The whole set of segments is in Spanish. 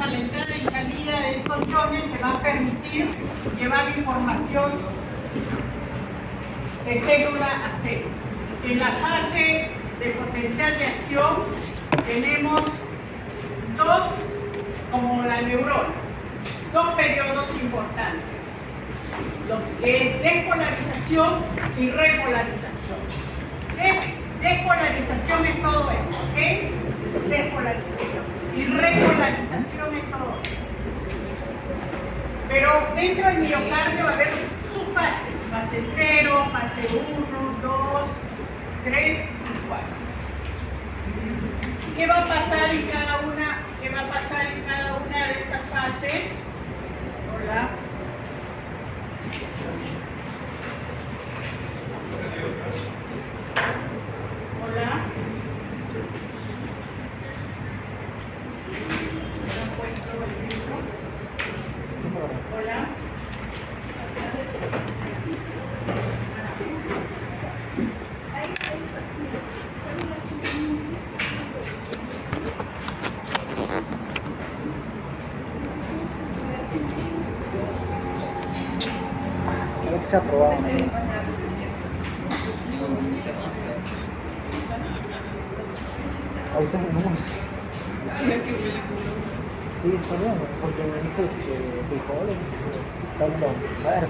a la entrada y salida de estos iones se va a permitir llevar la información de célula a célula. En la fase de potencial de acción tenemos dos, como la neurona, dos periodos importantes, lo que es despolarización y repolarización. Despolarización es todo esto, ¿ok? Despolarización. Y repolarización es todo esto. Pero dentro del miocardio va a haber subfases, fase 0, fase 1, 2, 3 y 4. ¿Qué va a pasar en cada una? ¿Qué va a pasar en cada una de estas fases? Hola. Hola. Hola. Se ha aprobado. Ahí está, no. Sí, está bien, porque me dices frijoles, está bien, claro.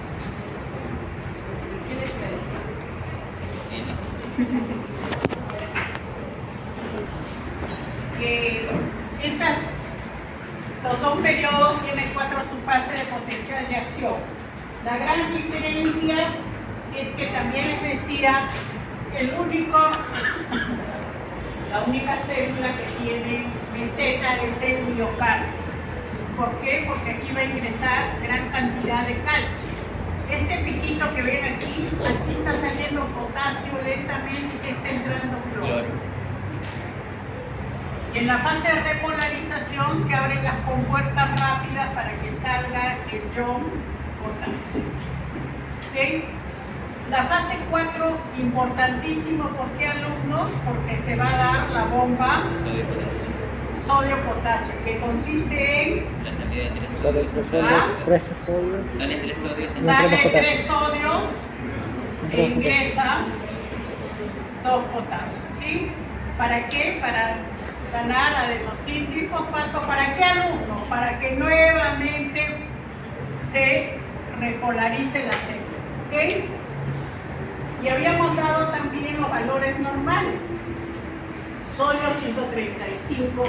Que estos dos periodos tienen 4 subfases de potencial de acción. La gran diferencia es que también les decía, la única célula que tiene meseta es el miocardio. ¿Por qué? Porque aquí va a ingresar gran cantidad de calcio. Este piquito que ven aquí está saliendo potasio lentamente y está entrando cloro. Y en la fase de repolarización se abren las compuertas rápidas para que salga el ion potasio. ¿Okay? La fase 4, importantísimo, ¿por qué, alumnos? Porque se va a dar la bomba sodio-potasio, que consiste en la salida de 3 sodios. 3 sodios. Salen 3 sodios. Sale 3 sodios e ingresa 2 potasios, ¿sí? ¿Para qué? Para ganar adenosin trifosfato. ¿Para qué, alumno? Para que nuevamente se repolarice la célula, ¿ok? Y habíamos dado también los valores normales. Sodio 135,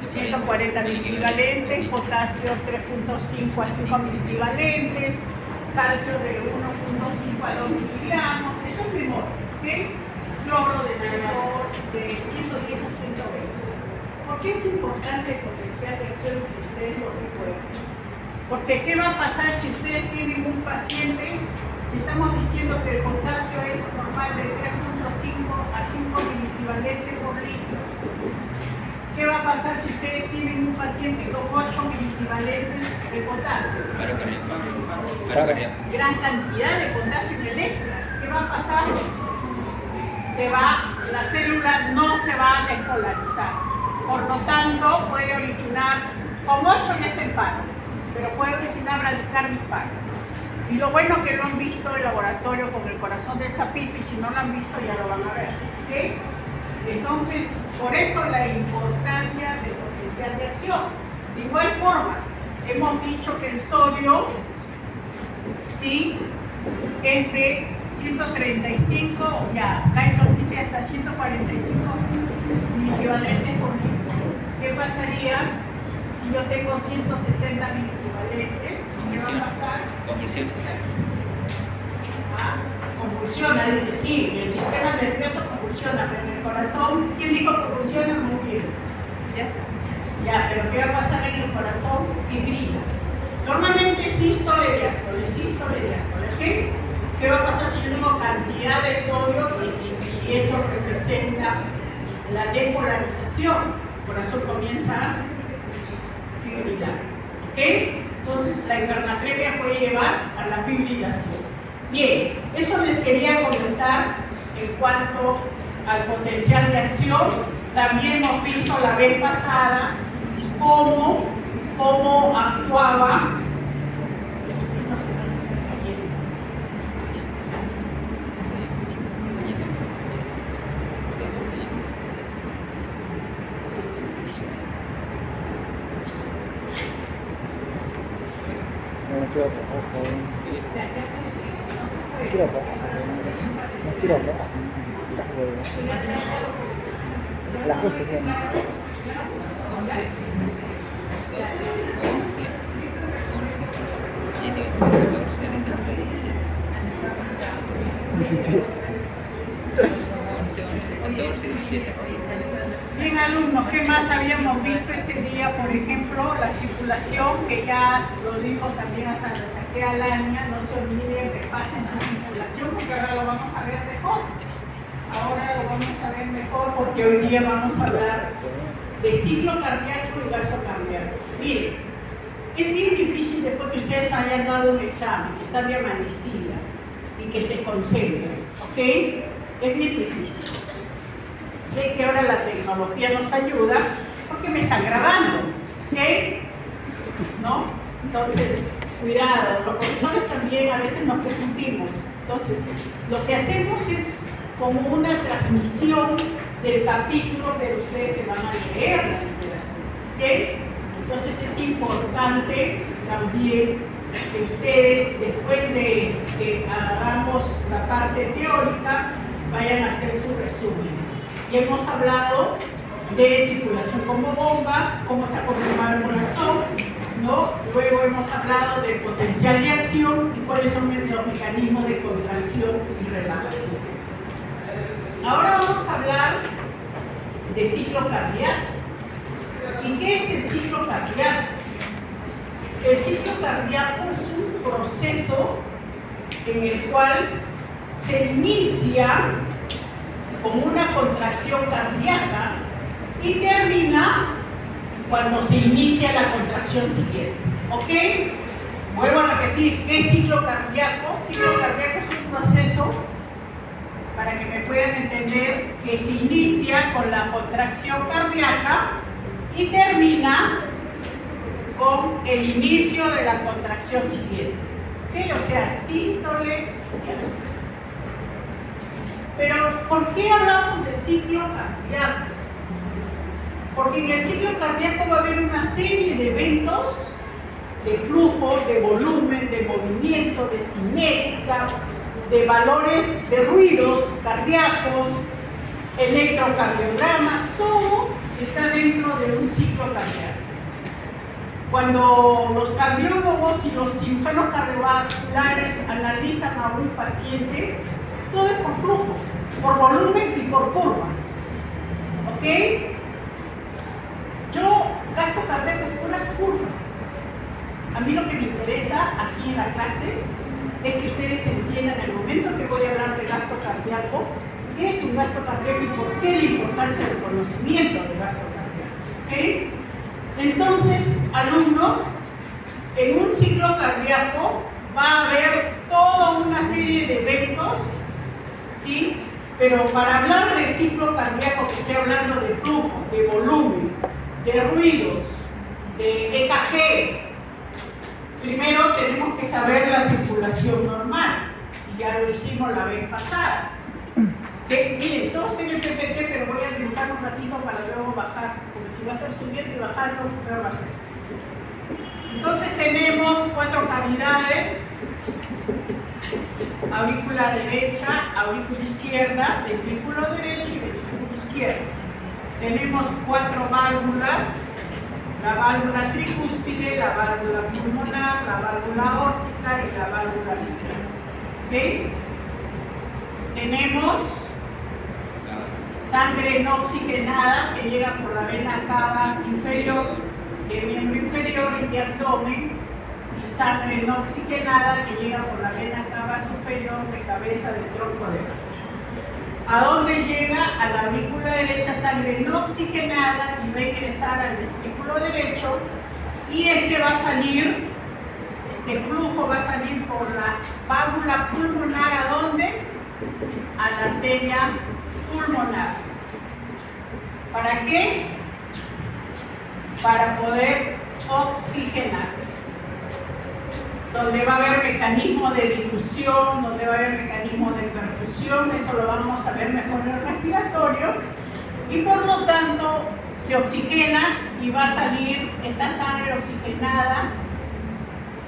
140 miliequivalentes, potasio 3.5 a 5 miliequivalentes, calcio de 1.5 a 2 miligramos, eso es primor, ¿ok? Cloro de 110 a 120. ¿Por qué es importante el potencial de acción que ustedes lo recuerden? Porque ¿qué va a pasar si ustedes tienen un paciente? Si estamos diciendo que el potasio es normal de 3.5 a 5 miliequivalentes por litro, ¿qué va a pasar si ustedes tienen un paciente con 8 miliequivalentes de potasio? Gran cantidad de potasio en el extra. ¿Qué va a pasar? La célula no se va a despolarizar. Por lo tanto, puede originar, con 8 ya está en paro, pero puede originar bradicardia y paro. Y lo bueno que lo han visto en laboratorio con el corazón del sapito, y si no lo han visto ya lo van a ver, ¿okay? Entonces, por eso la importancia del potencial de acción. De igual forma, hemos dicho que el sodio, ¿sí?, es de 135, ya, Kaiser dice hasta 145 miliequivalentes por litro. ¿Qué pasaría si yo tengo 160 miliequivalentes? ¿Qué va a pasar? Convulsiones. Convulsiona, dice sí, el sistema nervioso convulsiona, pero en el corazón, ¿quién dijo convulsiona? Muy bien. Ya está. Ya, pero ¿qué va a pasar en el corazón? Fibrila. Normalmente sístole, diástole, ¿ok? ¿Qué va a pasar si yo tengo cantidad de sodio y eso representa la depolarización? El corazón comienza a fibrilar, ¿ok? Entonces la hipernatremia puede llevar a la fibrilación. Bien, eso les quería comentar en cuanto al potencial de acción. También hemos visto la vez pasada cómo me quiero rojo. Me quiero rojo. Me quiero rojo. Las cosas sí. 17. Bien, alumnos, ¿qué más habíamos visto ese día? Por ejemplo, la circulación, que ya lo dijo también hasta la saqué a Lania, no se olviden que pasen su circulación, porque ahora lo vamos a ver mejor. Ahora lo vamos a ver mejor porque hoy día vamos a hablar de ciclo cardíaco y gasto cardíaco. Miren, es bien difícil después que ustedes hayan dado un examen, que están de amanecida y que se concentren, ¿ok? Es bien difícil. Sé que ahora la tecnología nos ayuda porque me están grabando, ¿ok? ¿No? Entonces, cuidado, los profesores también a veces nos confundimos. Entonces, lo que hacemos es como una transmisión del capítulo que ustedes se van a leer, ¿ok? Entonces es importante también que ustedes, después de que hagamos la parte teórica, vayan a hacer sus resúmenes. Y hemos hablado de circulación como bomba, cómo está conformado el corazón, ¿no? Luego hemos hablado de potencial de acción y cuáles son los mecanismos de contracción y relajación. Ahora vamos a hablar de ciclo cardíaco. ¿Y qué es el ciclo cardíaco? El ciclo cardíaco es un proceso en el cual se inicia con una contracción cardíaca y termina cuando se inicia la contracción siguiente. ¿Ok? Vuelvo a repetir, ¿qué es ciclo cardíaco? Ciclo cardíaco es un proceso, para que me puedan entender, que se inicia con la contracción cardíaca y termina con el inicio de la contracción siguiente. ¿Ok? O sea, sístole y diástole. Pero, ¿por qué hablamos de ciclo cardíaco? Porque en el ciclo cardíaco va a haber una serie de eventos de flujo, de volumen, de movimiento, de cinética, de valores de ruidos cardíacos, electrocardiograma, todo está dentro de un ciclo cardíaco. Cuando los cardiólogos y los cirujanos cardiovasculares analizan a un paciente, todo es por flujo, por volumen y por curva. ¿Ok? Yo gasto cardíaco es puras curvas. A mí lo que me interesa aquí en la clase es que ustedes entiendan el momento que voy a hablar de gasto cardíaco, qué es un gasto cardíaco y por qué la importancia del conocimiento del gasto cardíaco. ¿Okay? Entonces, alumnos, en un ciclo cardíaco va a haber toda una serie de eventos, ¿sí? Pero para hablar de ciclo cardíaco, que estoy hablando de flujo, de volumen, de ruidos, de EKG, primero tenemos que saber la circulación normal, y ya lo hicimos la vez pasada. Miren, todos tienen PPT, pero voy a dibujar un ratito para luego bajar, porque si va a estar subiendo y bajando, peor va a ser. Entonces tenemos 4 cavidades: aurícula derecha, aurícula izquierda, ventrículo derecho y ventrículo izquierdo. Tenemos 4 válvulas: la válvula tricúspide, la válvula pulmonar, la válvula aórtica y la válvula mitral. ¿Ok? Tenemos sangre no oxigenada que llega por la vena cava inferior, del miembro inferior y de abdomen, y sangre no oxigenada que llega por la vena cava superior de cabeza del tronco de brazo. ¿A dónde llega? A la aurícula derecha sangre no oxigenada y va a ingresar al ventrículo derecho, y este va a salir, este flujo va a salir por la válvula pulmonar. ¿A dónde? A la arteria pulmonar. ¿Para qué? Para poder oxigenarse. Donde va a haber mecanismo de difusión, donde va a haber mecanismo de perfusión, eso lo vamos a ver mejor en el respiratorio, y por lo tanto se oxigena y va a salir esta sangre oxigenada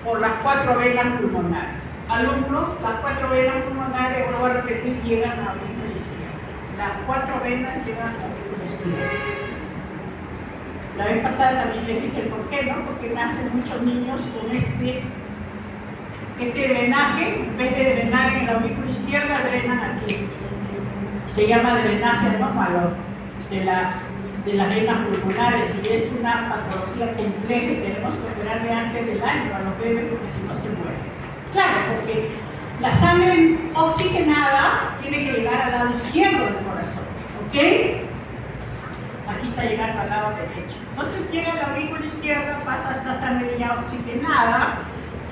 por las 4 venas pulmonares. Alumnos, las 4 venas pulmonares, vuelvo a repetir, llegan a la aurícula izquierda. Las 4 venas llegan a la aurícula izquierda. La vez pasada también les dije el por qué, ¿no? Porque nacen muchos niños con este drenaje, en vez de drenar en la aurícula izquierda, drenan aquí. Se llama drenaje anómalo de las venas pulmonares y es una patología compleja y tenemos que operarle antes del año a los bebés porque si no se mueren. Claro, porque la sangre oxigenada tiene que llegar al lado izquierdo del corazón, ¿ok? Aquí está llegando al lado derecho. Entonces llega a la aurícula izquierda, pasa esta sangre ya oxigenada,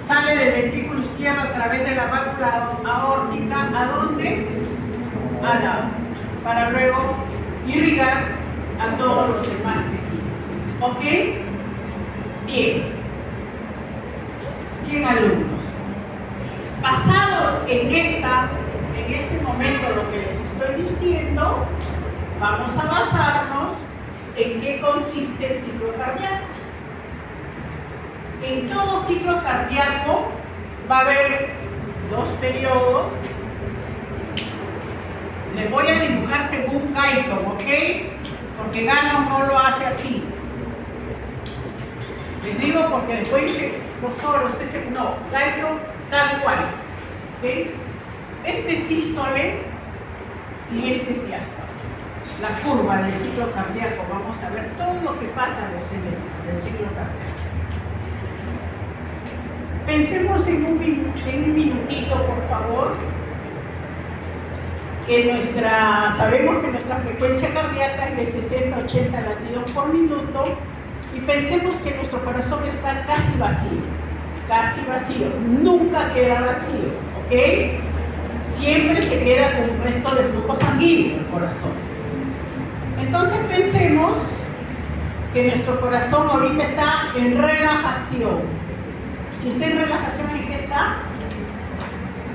sale del ventrículo izquierdo a través de la válvula aórtica, ¿a dónde? A la, para luego irrigar a todos los demás tejidos. ¿Ok? Bien. Bien, alumnos. Basado en este momento lo que les estoy diciendo, vamos a basarnos en qué consiste el ciclo cardíaco. En todo ciclo cardíaco va a haber 2 periodos. Les voy a dibujar según Guyton, ¿ok? Porque Gano no lo hace así. Les digo porque después dice, doctor, usted se... No, Guyton tal cual. ¿Ok? Este es sístole y este es diástole. La curva del ciclo cardíaco, vamos a ver todo lo que pasa en los eventos del ciclo cardíaco. Pensemos en un minutito, por favor, que sabemos que nuestra frecuencia cardíaca es de 60 a 80 latidos por minuto y pensemos que nuestro corazón está casi vacío, nunca queda vacío, ¿ok? Siempre se queda con un resto de flujo sanguíneo el corazón. Entonces pensemos que nuestro corazón ahorita está en relajación. Si está en relajación, ¿en qué está?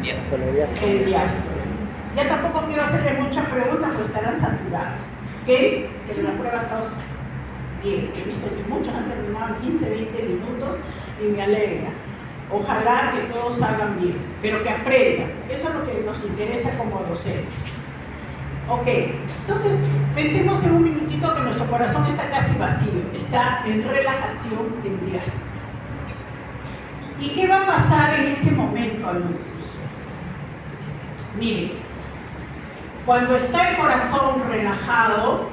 En diástole. Ya tampoco quiero hacerle muchas preguntas, pues estarán saturados. ¿Ok? Pero la prueba está bien. He visto que muchos han terminado en 15, 20 minutos y me alegra. Ojalá que todos salgan bien, pero que aprendan. Eso es lo que nos interesa como docentes. Ok, entonces pensemos en un minutito que nuestro corazón está casi vacío, está en relajación en diástole. ¿Y qué va a pasar en ese momento, alumnos? Miren, cuando está el corazón relajado,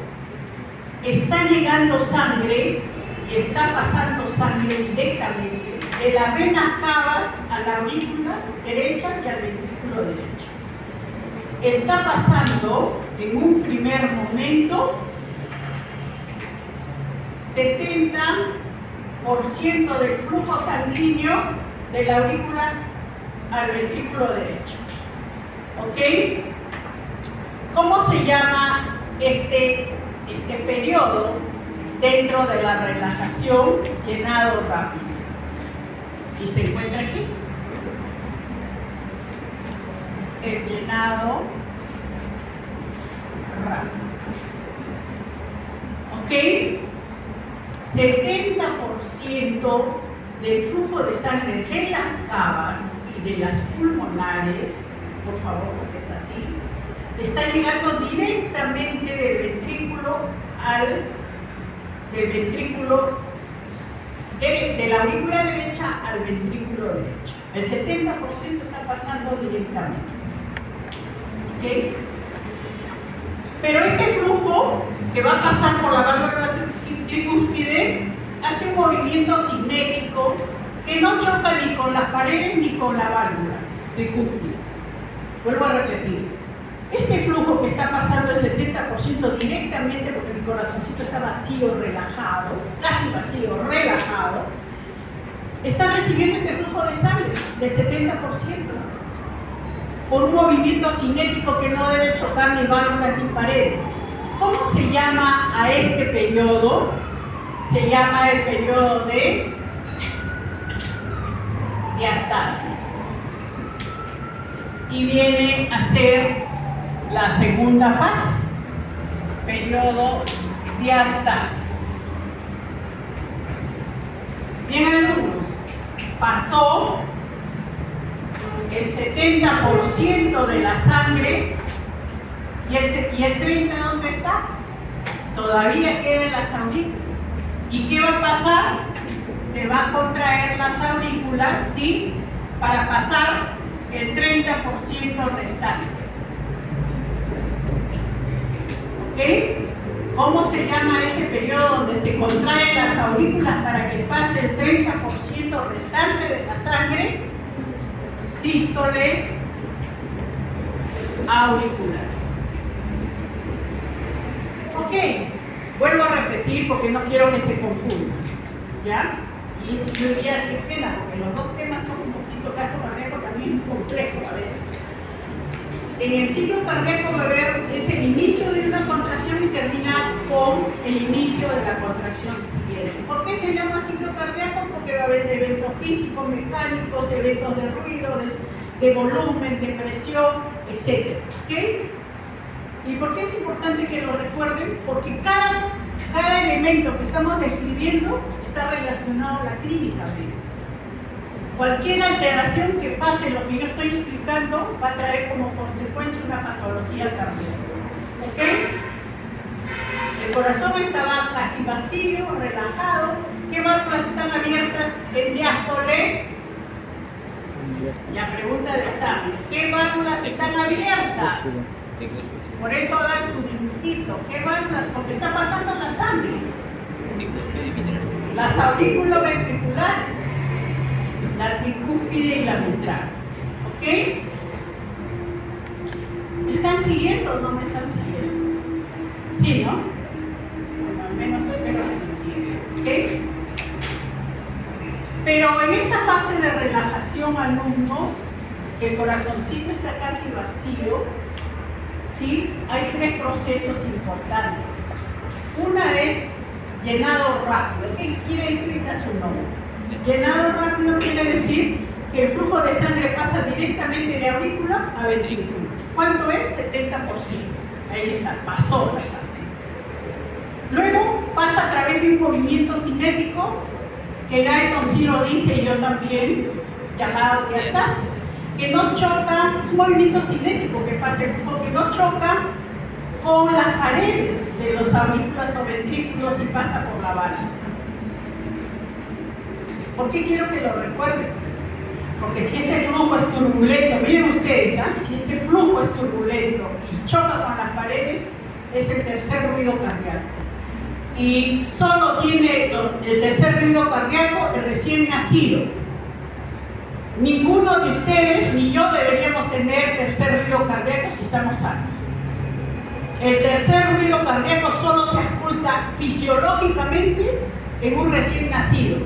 está llegando sangre y está pasando sangre directamente de las venas cavas a la aurícula derecha y al ventrículo derecho. Está pasando en un primer momento 70% del flujo sanguíneo de la aurícula al ventrículo derecho. ¿Ok? ¿Cómo se llama este periodo dentro de la relajación llenado rápido? Y se encuentra aquí. El llenado rápido. ¿Ok? 70% del flujo de sangre de las cavas y de las pulmonares, por favor, porque es así, está llegando directamente del ventrículo de la aurícula derecha al ventrículo derecho. El 70% está pasando directamente. ¿Ok? Pero este flujo que va a pasar por la válvula tricúspide hace un movimiento cinético que no choca ni con las paredes ni con la válvula tricúspide. Vuelvo a repetir. Este flujo que está pasando el 70% directamente, porque mi corazoncito está vacío, relajado, casi vacío, relajado, está recibiendo este flujo de sangre del 70% por un movimiento cinético que no debe chocar ni válvulas ni paredes. ¿Cómo se llama a este periodo? Se llama el periodo de diástasis. Y viene a ser la segunda fase, periodo diástasis. Bien, alumnos, pasó el 70% de la sangre y el 30% ¿dónde está? Todavía queda en las aurículas. ¿Y qué va a pasar? Se va a contraer las aurículas, ¿sí? Para pasar el 30% restante. ¿Ok? ¿Cómo se llama ese periodo donde se contraen las aurículas para que pase el 30% restante de la sangre? Sístole auricular. Ok, vuelvo a repetir porque no quiero que se confunda, ¿ya? Y yo diría, qué pena, porque los dos temas son un poquito, gasto cardíaco también complejo a veces. En el ciclo cardíaco va a haber ese inicio de una contracción y termina con el inicio de la contracción siguiente. ¿Por qué se llama ciclo cardíaco? Porque va a haber eventos físicos, mecánicos, eventos de ruido, de volumen, de presión, etc. ¿Okay? ¿Y por qué es importante que lo recuerden? Porque cada elemento que estamos describiendo está relacionado a la clínica médica. Cualquier alteración que pase en lo que yo estoy explicando va a traer como consecuencia una patología cardíaca. ¿Ok? El corazón estaba casi vacío, relajado. ¿Qué válvulas están abiertas en diástole? La pregunta del examen. ¿Qué válvulas están abiertas? Por eso hagan su dibujito. ¿Qué válvulas? Porque está pasando la sangre. Las aurículos ventriculares, la tricúspide y la mitral. ¿Ok? ¿Me están siguiendo o no me están siguiendo? Sí, ¿no? Bueno, al menos espero que me entiendan. ¿Ok? Pero en esta fase de relajación, alumnos, que el corazoncito está casi vacío, ¿sí? Hay tres procesos importantes. Una es llenado rápido. ¿Qué quiere decir ahorita su nombre? Llenado rápido quiere decir que el flujo de sangre pasa directamente de aurícula a ventrículo. ¿Cuánto es? 70%. Ahí está, pasó la sangre. Luego pasa a través de un movimiento cinético que Guyton sí lo dice y yo también, llamado diastasis, que no choca, es un movimiento cinético que pasa el flujo, que no choca con las paredes de los aurículas o ventrículos y pasa por la válvula. ¿Por qué quiero que lo recuerden? Porque si este flujo es turbulento, miren ustedes, si este flujo es turbulento y choca con las paredes, es el tercer ruido cardíaco. Y solo tiene el tercer ruido cardíaco el recién nacido. Ninguno de ustedes ni yo deberíamos tener tercer ruido cardíaco si estamos sanos. El tercer ruido cardíaco solo se oculta fisiológicamente en un recién nacido.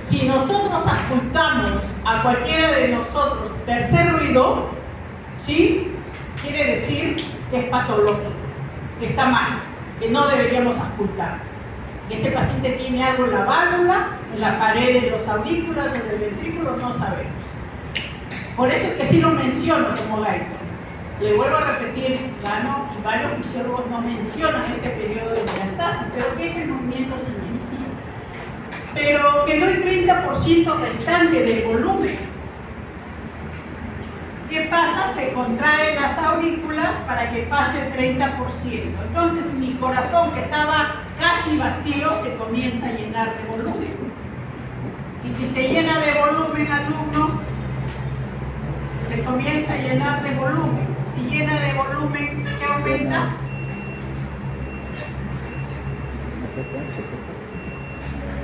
Si nosotros ocultamos a cualquiera de nosotros tercer ruido, ¿sí? Quiere decir que es patológico, que está mal, que no deberíamos ocultar. Que ese paciente tiene algo en la válvula, en la pared de los aurículos, en el ventrículo, no sabemos. Por eso es que sí lo menciono como Guyton. Le vuelvo a repetir, Gano y varios fisiólogos no mencionan este periodo de diastasis, pero ¿qué es el movimiento cinético? Pero quedó el 30% restante del volumen. ¿Qué pasa? Se contraen las aurículas para que pase el 30%. Entonces mi corazón, que estaba casi vacío, se comienza a llenar de volumen. Y si se llena de volumen, alumnos, se comienza a llenar de volumen. Si llena de volumen, ¿qué aumenta?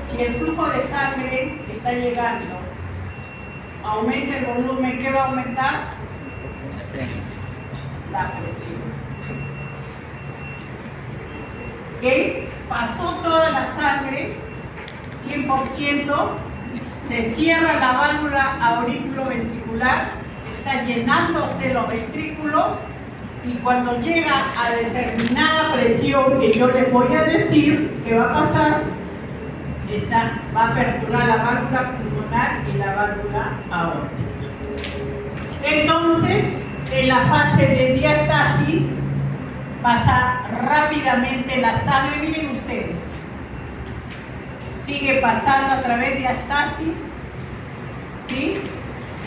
Si el flujo de sangre que está llegando aumenta el volumen, ¿qué va a aumentar? La presión. ¿Ok? Pasó toda la sangre, 100%, se cierra la válvula auriculoventricular, está llenándose los ventrículos y cuando llega a determinada presión que yo les voy a decir que va a pasar, va a aperturar la válvula pulmonar y la válvula aórtica. Entonces, en la fase de diastasis, pasa rápidamente la sangre, miren ustedes, sigue pasando a través de diastasis, ¿sí?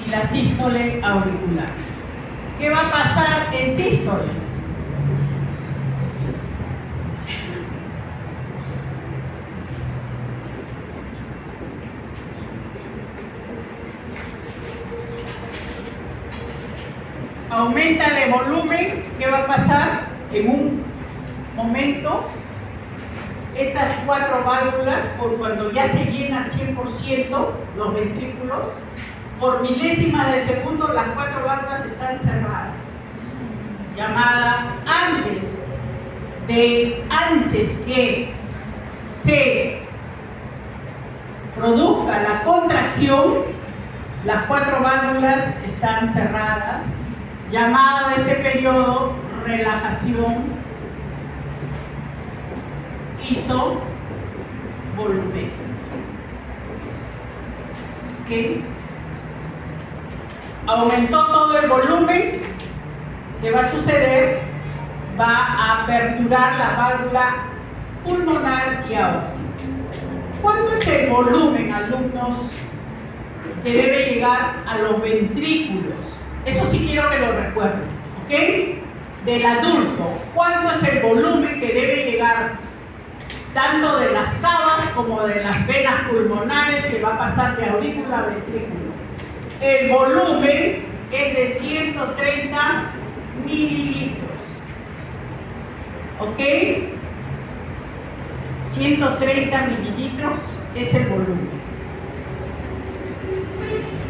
Y la sístole auricular. ¿Qué va a pasar en sístole? Aumenta de volumen. ¿Qué va a pasar? En un momento, estas 4 válvulas, por cuando ya se llenan 100% los ventrículos, por milésima de segundo las 4 válvulas están cerradas. Llamada antes que se produzca la contracción, las 4 válvulas están cerradas. Llamado este periodo relajación isovolumen. ¿Okay? Aumentó todo el volumen. ¿Qué va a suceder? Va a aperturar la válvula pulmonar y aórtica. ¿Cuánto es el volumen, alumnos, que debe llegar a los ventrículos? Eso sí quiero que lo recuerden, ¿ok? Del adulto, ¿cuánto es el volumen que debe llegar tanto de las cavas como de las venas pulmonares que va a pasar de aurícula a ventrículo? El volumen es de 130 mililitros, ¿ok? 130 mililitros es el volumen.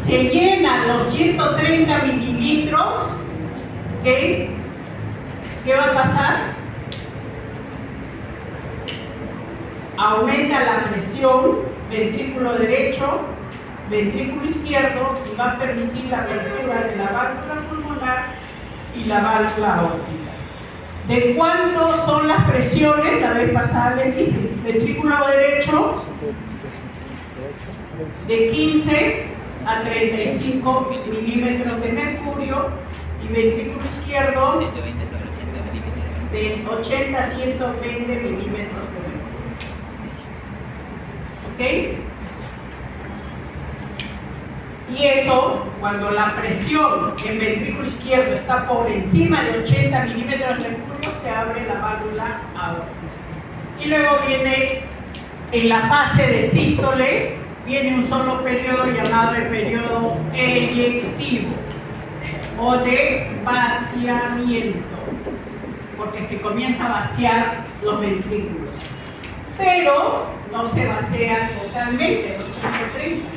Se llenan los 130 mililitros, ¿ok? ¿Qué va a pasar? Aumenta la presión, ventrículo derecho, ventrículo izquierdo, y va a permitir la apertura de la válvula pulmonar y la válvula aórtica. ¿De cuánto son las presiones? La vez pasada les dije, ventrículo derecho de 15 a 35 milímetros de mercurio y ventrículo izquierdo 120 sobre 80 milímetros. de 80 a 120 milímetros de mercurio. ¿Ok? Y eso, cuando la presión en ventrículo izquierdo está por encima de 80 milímetros de mercurio, se abre la válvula aórtica. Y luego viene, en la fase de sístole, viene un solo periodo llamado el periodo eyectivo o de vaciamiento, porque se comienza a vaciar los ventrículos. Pero no se vacía totalmente los 130.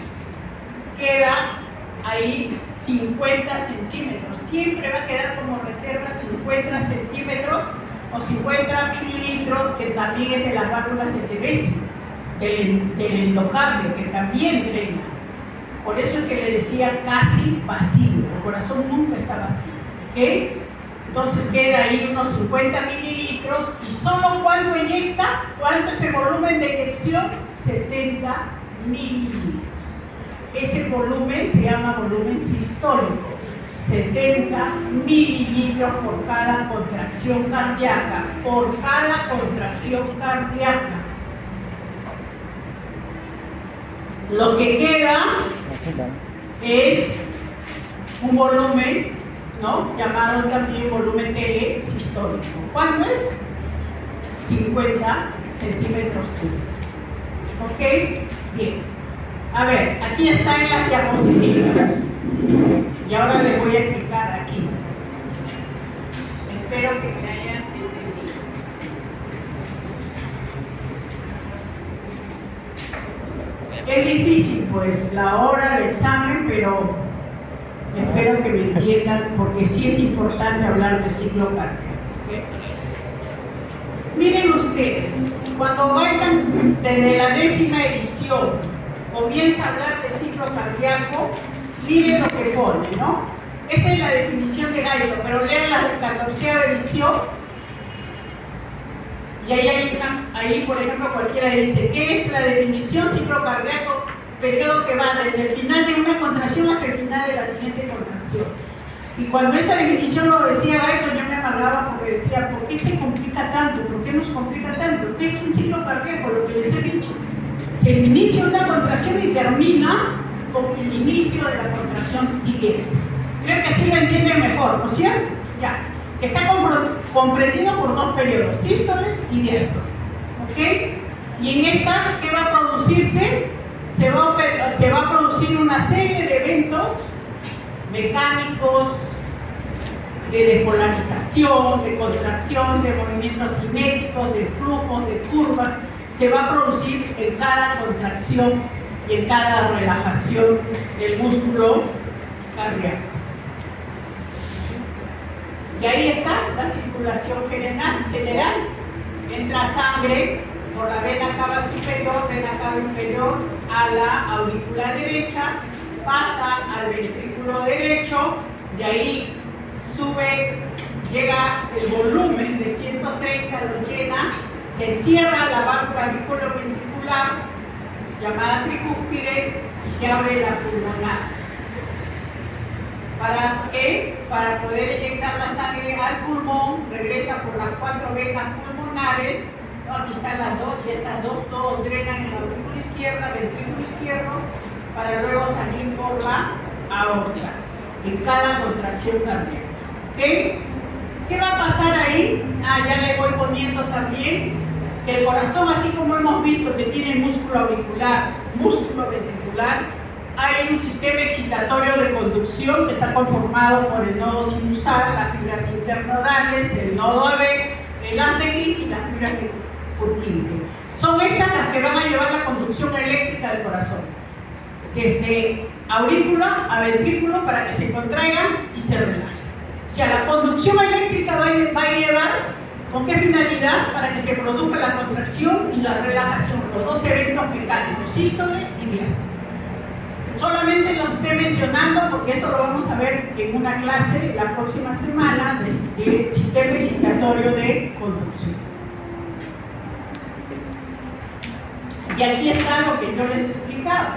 Queda ahí 50 centímetros. Siempre va a quedar como reserva 50 centímetros o 50 mililitros, que también es de las válvulas de Tevesi, del endocardio, que también drena. Por eso es que le decía casi vacío. El corazón nunca está vacío. ¿Okay? Entonces queda ahí unos 50 mililitros. ¿Y solo cuánto eyecta? ¿Cuánto es el volumen de eyección? 70 mililitros. Ese volumen se llama volumen sistólico. 70 mililitros por cada contracción cardíaca. Por cada contracción cardíaca. Lo que queda es un volumen, ¿no?, llamado también volumen telesistólico. ¿Cuánto es? 50 centímetros cúbicos. ¿Ok? Bien. A ver, aquí está en las diapositivas. Y ahora les voy a explicar aquí. Espero que me hayan entendido. Es difícil, pues, la hora del examen, pero espero que me entiendan, porque sí es importante hablar de ciclo cardíaco. ¿Okay? Miren ustedes, cuando vayan desde la 10ª edición, comienza a hablar de ciclo cardíaco, miren lo que pone, ¿no? Esa es la definición de Gallo, pero lean la de 14ª edición. Y ahí, por ejemplo, cualquiera dice, ¿qué es la definición? Ciclo cardíaco, periodo que va desde el final de una contracción hasta el final de la siguiente contracción. Y cuando esa definición lo decía Gallo, yo me amargaba porque decía, ¿por qué te complica tanto? ¿Por qué nos complica tanto? ¿Qué es un ciclo cardíaco? Lo que les he dicho. Se inicia una contracción y termina con el inicio de la contracción siguiente. Creo que así lo entienden mejor, ¿no es cierto? Ya. Que está comprendido por dos periodos, sístole y diástole. ¿Ok? Y en estas, ¿qué va a producirse? Se va a producir una serie de eventos mecánicos, de despolarización, de contracción, de movimientos cinéticos, de flujos, de curvas. Se va a producir en cada contracción y en cada relajación del músculo cardíaco. Y ahí está la circulación general. Entra sangre por la vena cava superior, vena cava inferior a la aurícula derecha, pasa al ventrículo derecho, de ahí sube, llega el volumen de 130, lo llena, se cierra la válvula auriculoventricular llamada tricúspide y se abre la pulmonar. ¿Para qué? Para poder inyectar la sangre al pulmón, regresa por las 4 venas pulmonares, ¿no? Aquí están las dos y estas dos, todos drenan en la aurícula izquierda, ventrículo izquierdo, para luego salir por la aorta, en cada contracción cardíaca. ¿Okay? ¿Qué va a pasar ahí? Ya le voy poniendo también que el corazón, así como hemos visto que tiene músculo auricular, músculo ventricular, hay un sistema excitatorio de conducción que está conformado por el nodo sinusal, las fibras internodales, el nodo AB, el antequis y las fibras de Purkinje. Son estas las que van a llevar la conducción eléctrica del corazón, desde aurícula a ventrículo para que se contraigan y se relajen. O sea, la conducción eléctrica va a llevar, ¿con qué finalidad? Para que se produzca la contracción y la relajación, los dos eventos mecánicos, sístole y diástole. Solamente lo estoy mencionando porque eso lo vamos a ver en una clase la próxima semana de sistema excitatorio de conducción. Y aquí está lo que yo les explicaba,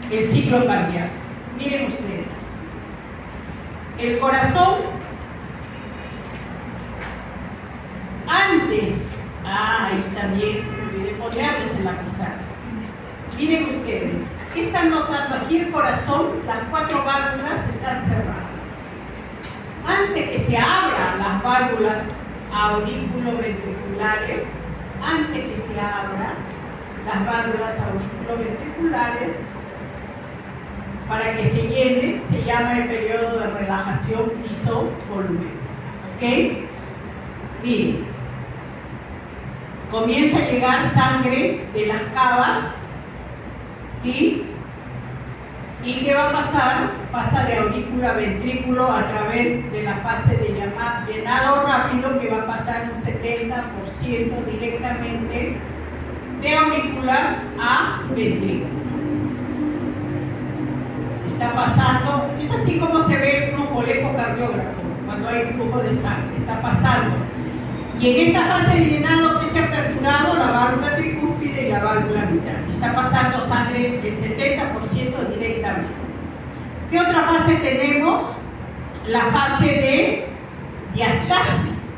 el ciclo cardíaco. Miren ustedes, el corazón antes, ahí también olvidé ponerles en la pizarra. Miren ustedes, ¿qué están notando? Aquí el corazón, las 4 válvulas están cerradas. Antes que se abran las válvulas auriculoventriculares, antes que se abran las válvulas auriculoventriculares, para que se llene, se llama el periodo de relajación isovolumétrica. ¿Ok? Miren, comienza a llegar sangre de las cavas, ¿sí? ¿Y qué va a pasar? Pasa de aurícula a ventrículo a través de la fase de llenado rápido, que va a pasar un 70% directamente de aurícula a ventrículo. Está pasando, es así como se ve el flujo, el ecocardiógrafo, cuando hay flujo de sangre, está pasando. Y en esta fase de llenado que se ha aperturado la válvula tricúspide y la válvula mitral. Está pasando sangre del 70% directamente. ¿Qué otra fase tenemos? La fase de diastasis,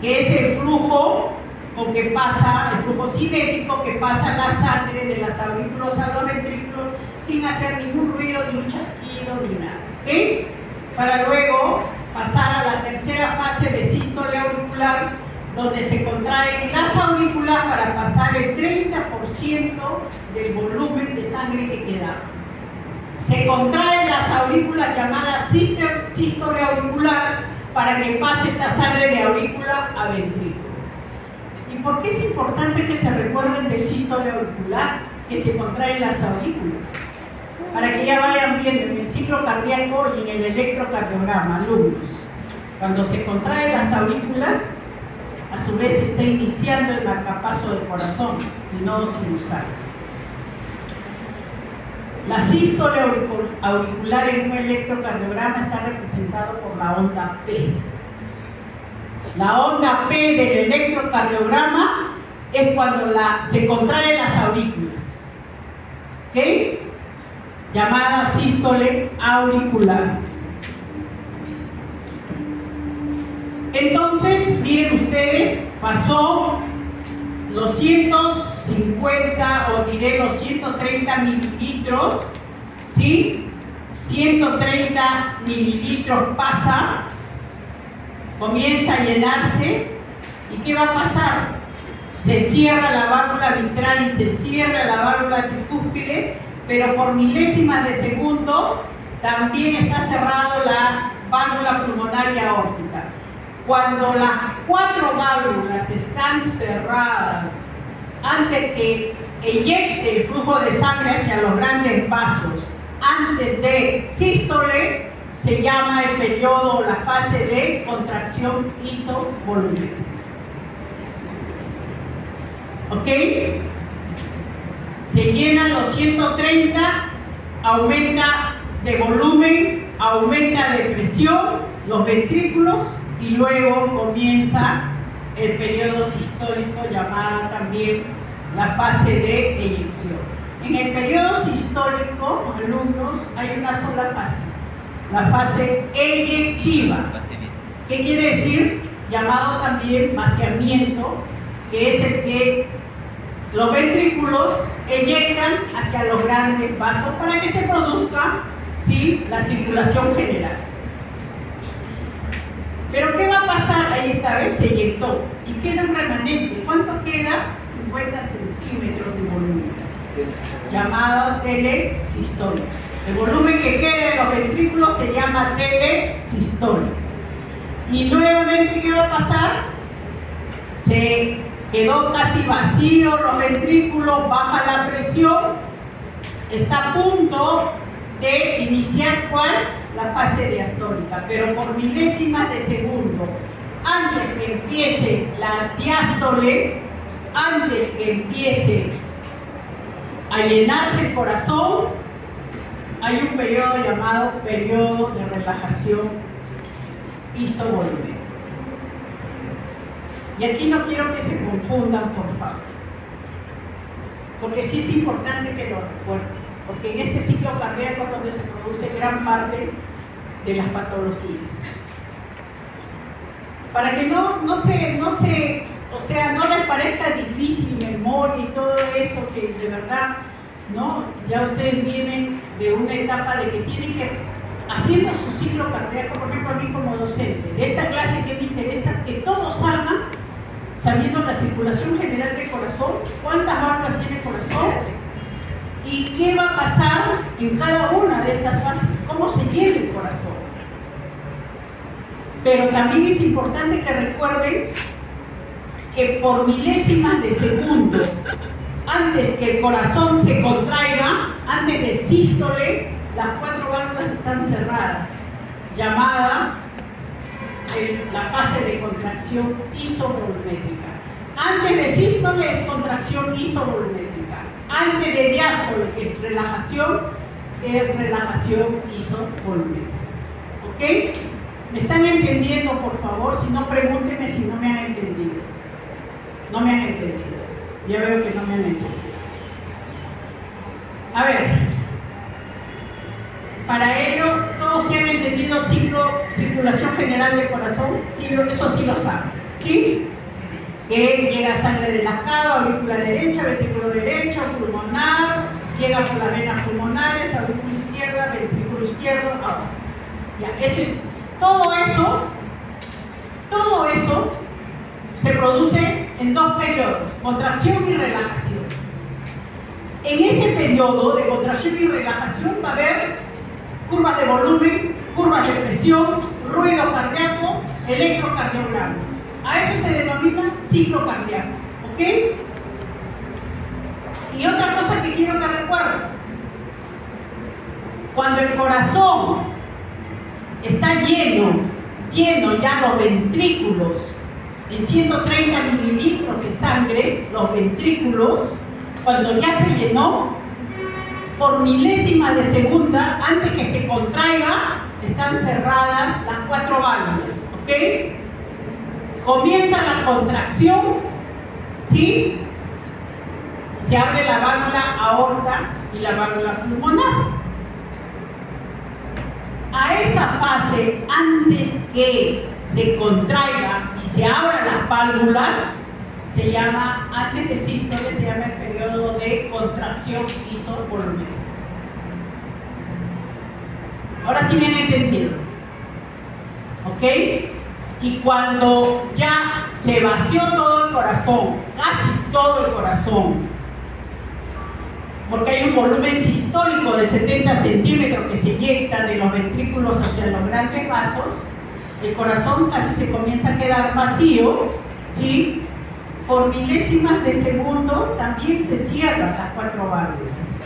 que es el flujo con que pasa, el flujo cinético que pasa la sangre de las aurículas a los ventrículos sin hacer ningún ruido, ni un chasquido, ni nada. ¿Okay? Para luego pasar a la tercera fase de sístole auricular, donde se contraen las aurículas para pasar el 30% del volumen de sangre que queda. Se contraen las aurículas llamadas sístole auricular para que pase esta sangre de aurícula a ventrículo. ¿Y por qué es importante que se recuerden del sístole auricular? Que se contraen las aurículas. Para que ya vayan viendo en el ciclo cardíaco y en el electrocardiograma, alumnos. Cuando se contraen las aurículas, a su vez está iniciando el marcapaso del corazón, el nodo sinusal. La sístole auricular en un electrocardiograma está representado por la onda P. La onda P del electrocardiograma es cuando se contraen las aurículas, ¿ok? Llamada sístole auricular. Entonces, miren ustedes, pasó los 150 o diré los 130 mililitros, ¿sí? 130 mililitros pasa, comienza a llenarse, ¿y qué va a pasar? Se cierra la válvula mitral y se cierra la válvula tricúspide, pero por milésimas de segundo también está cerrado la válvula pulmonar y aórtica. Cuando las 4 válvulas están cerradas, antes que eyecte el flujo de sangre hacia los grandes vasos, antes de sístole, se llama el periodo, la fase de contracción isovolumétrica. ¿Ok? Se llenan los 130, aumenta de volumen, aumenta de presión, los ventrículos, y luego comienza el periodo sistólico, llamada también la fase de eyección. En el periodo sistólico, alumnos, hay una sola fase, la fase eyectiva. ¿Qué quiere decir? Llamado también vaciamiento, que es el que los ventrículos eyectan hacia los grandes vasos para que se produzca, ¿sí?, la circulación general. Pero ¿qué va a pasar? Ahí esta vez se eyectó y queda un remanente. ¿Cuánto queda? 50 centímetros de volumen, llamado telesistólico. El volumen que queda en los ventrículos se llama telesistólico. Y nuevamente, ¿qué va a pasar? Se quedó casi vacío los ventrículos, baja la presión, está a punto de iniciar ¿cuál? La fase diastólica, pero por milésimas de segundo, antes que empiece la diástole, antes que empiece a llenarse el corazón, hay un periodo llamado periodo de relajación isovolumétrica. Y aquí no quiero que se confundan, por favor, porque sí es importante que lo recuerden, porque en este ciclo cardíaco es donde se produce gran parte de las patologías. Para que no les parezca difícil memoria y todo eso, que de verdad, ¿no? Ya ustedes vienen de una etapa de que tienen que, haciendo su ciclo cardíaco, por ejemplo, a mí como docente, de esta clase que me interesa, que todos salgan sabiendo la circulación general del corazón, cuántas válvulas tiene el corazón y qué va a pasar en cada una de estas fases, cómo se llena el corazón. Pero también es importante que recuerden que por milésimas de segundo, antes que el corazón se contraiga, antes de sístole, las 4 válvulas están cerradas, llamada la fase de contracción isovolumétrica. Antes de sístole es contracción isovolumétrica. Antes de diástole, que es relajación isovolumétrica. ¿Ok? ¿Me están entendiendo, por favor? Si no, pregúntenme si no me han entendido. No me han entendido. Ya veo que no me han entendido. A ver. Para ello, todos se han entendido circulación general del corazón, sí, eso sí lo saben, ¿sí? Que llega sangre de la cava, aurícula derecha, ventrículo derecho, pulmonar, llega por las venas pulmonares, aurícula izquierda, ventrículo izquierdo, ahora. Ya, eso es, todo eso se produce en 2 periodos, contracción y relajación. En ese periodo de contracción y relajación va a haber curvas de volumen, curvas de presión, ruido cardíaco, electrocardiogramas. A eso se denomina ciclo cardíaco. ¿Ok? Y otra cosa que quiero que recuerden. Cuando el corazón está lleno ya los ventrículos, en 130 mililitros de sangre, los ventrículos, cuando ya se llenó, por milésimas de segunda, antes que se contraiga, están cerradas las 4 válvulas, ¿ok? Comienza la contracción, ¿sí? Se abre la válvula aorta y la válvula pulmonar. A esa fase, antes que se contraiga y se abran las válvulas, se llama, antes de sístole, se llama el periodo de contracción isovolumétrica. Ahora sí me han entendido. ¿Ok? Y cuando ya se vació todo el corazón, casi todo el corazón, porque hay un volumen sistólico de 70 centímetros que se inyecta de los ventrículos hacia los grandes vasos, el corazón casi se comienza a quedar vacío, ¿sí? Por milésimas de segundo también se cierran las 4 válvulas.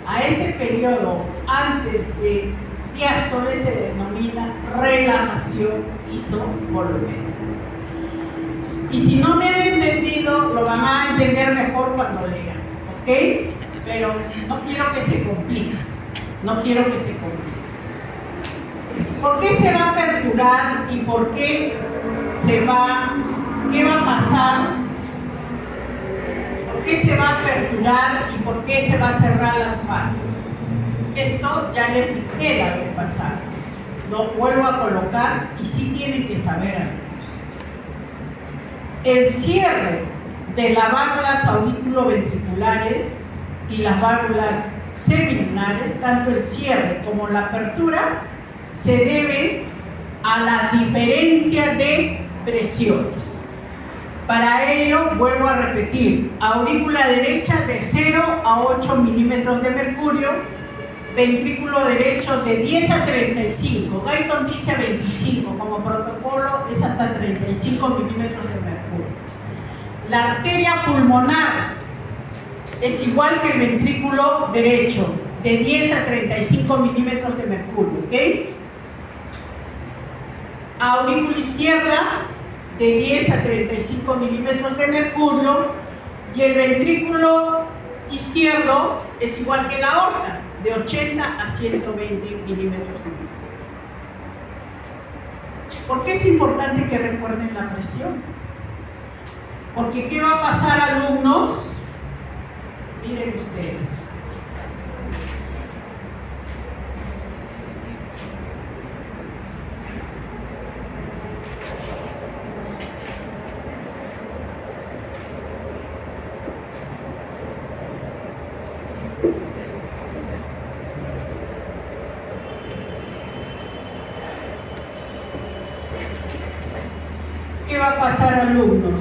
A ese periodo antes de diástole se denomina relajación isovolumétrica. Y si no me han entendido, lo van a entender mejor cuando lean, ¿ok? Pero no quiero que se complique, no quiero que se complique. ¿Por qué se va a aperturar y por qué qué va a pasar? ¿Por qué se va a aperturar y por qué se va a cerrar las válvulas? Esto ya les expliqué la vez pasada. Lo vuelvo a colocar y sí tienen que saber algo. El cierre de las válvulas auriculoventriculares y las válvulas semilunares, tanto el cierre como la apertura, se debe a la diferencia de presiones. Para ello, vuelvo a repetir, aurícula derecha de 0 a 8 milímetros de mercurio, ventrículo derecho de 10 a 35, Guyton dice 25, como protocolo es hasta 35 milímetros de mercurio. La arteria pulmonar es igual que el ventrículo derecho, de 10 a 35 milímetros de mercurio, ¿ok? Aurícula izquierda, de 10 a 35 milímetros de mercurio, y el ventrículo izquierdo es igual que la aorta, de 80 a 120 milímetros de mercurio. ¿Por qué es importante que recuerden la presión? Porque ¿qué va a pasar, alumnos? Miren ustedes. ¿Qué va a pasar, alumnos?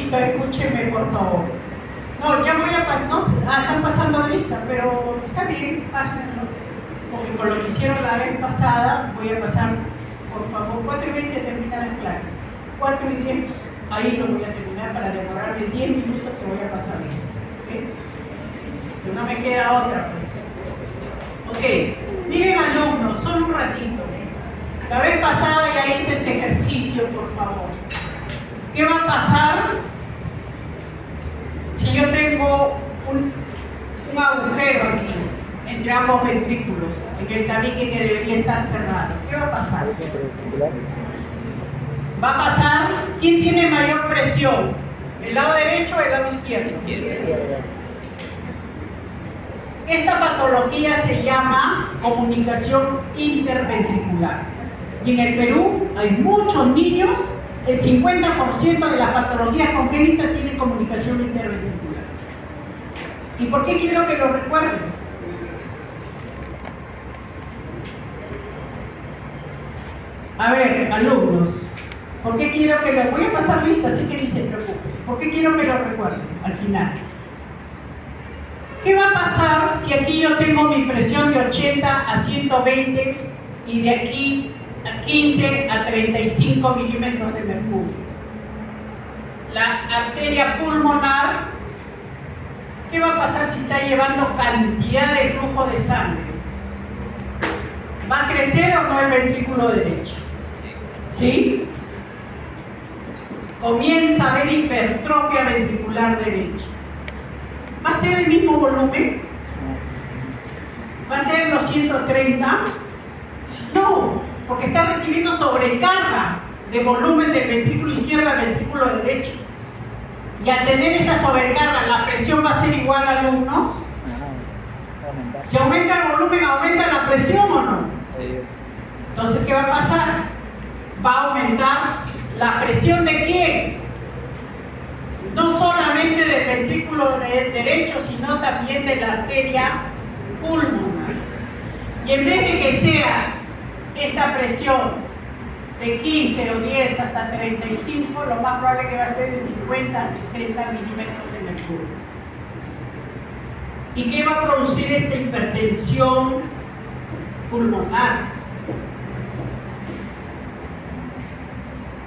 Escúcheme, por favor. No, ya voy a pasar. No, están pasando la lista, pero está bien, pásenlo. Porque con lo que hicieron la vez pasada, voy a pasar, por favor, 4:20 terminan las clases. 4:10, ahí lo voy a terminar para demorarme 10 minutos que voy a pasar lista. ¿Okay? Que no me queda otra, pues. Ok, miren, alumnos, solo un ratito. La vez pasada ya hice este ejercicio, por favor. ¿Qué va a pasar si yo tengo un agujero aquí entre ambos ventrículos, en el tabique que debería estar cerrado? ¿Qué va a pasar? Va a pasar, ¿quién tiene mayor presión? ¿El lado derecho o el lado izquierdo? Esta patología se llama comunicación interventricular. Y en el Perú hay muchos niños, el 50% de las patologías congénitas tienen comunicación interventricular. ¿Y por qué quiero que lo recuerden? A ver, alumnos, ¿por qué quiero que lo... Voy a pasar lista, así que ni se preocupen. ¿Por qué quiero que lo recuerden al final? ¿Qué va a pasar si aquí yo tengo mi presión de 80 a 120 y de aquí a 15 a 35 milímetros de mercurio? La arteria pulmonar, ¿qué va a pasar si está llevando cantidad de flujo de sangre? ¿Va a crecer o no el ventrículo derecho? ¿Sí? Comienza a haber hipertrofia ventricular derecha. ¿Va a ser el mismo volumen? ¿Va a ser los 130? No, porque está recibiendo sobrecarga de volumen del ventrículo izquierdo al ventrículo derecho. Y al tener esta sobrecarga, la presión va a ser igual, alumnos. Si aumenta el volumen, ¿aumenta la presión o no? Sí. Entonces, ¿qué va a pasar? Va a aumentar la presión ¿de quién? No solamente del ventrículo derecho, sino también de la arteria pulmonar. Y en vez de que sea esta presión de 15 o 10 hasta 35, lo más probable que va a ser de 50 a 60 milímetros de mercurio. ¿Y qué va a producir esta hipertensión pulmonar?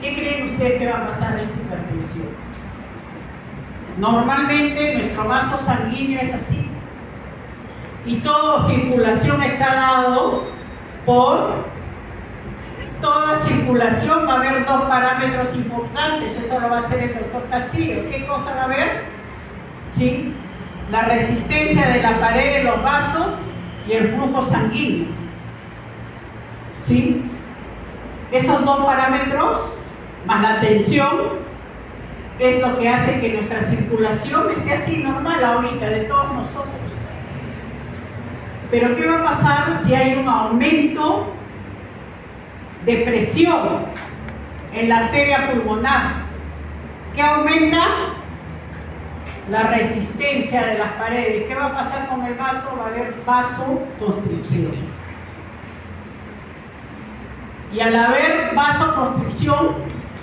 ¿Qué creen ustedes que va a pasar a esta hipertensión? Normalmente nuestro vaso sanguíneo es así. Y toda circulación está dado por... Toda circulación va a haber dos parámetros importantes. Esto lo va a hacer el doctor Castillo. ¿Qué cosa va a haber? ¿Sí? La resistencia de la pared de los vasos y el flujo sanguíneo. ¿Sí? Esos dos parámetros, más la tensión, es lo que hace que nuestra circulación esté así normal ahorita de todos nosotros. Pero ¿qué va a pasar si hay un aumento de presión en la arteria pulmonar? ¿Qué aumenta? La resistencia de las paredes. ¿Qué va a pasar con el vaso? Va a haber vasoconstricción. Y al haber vasoconstricción,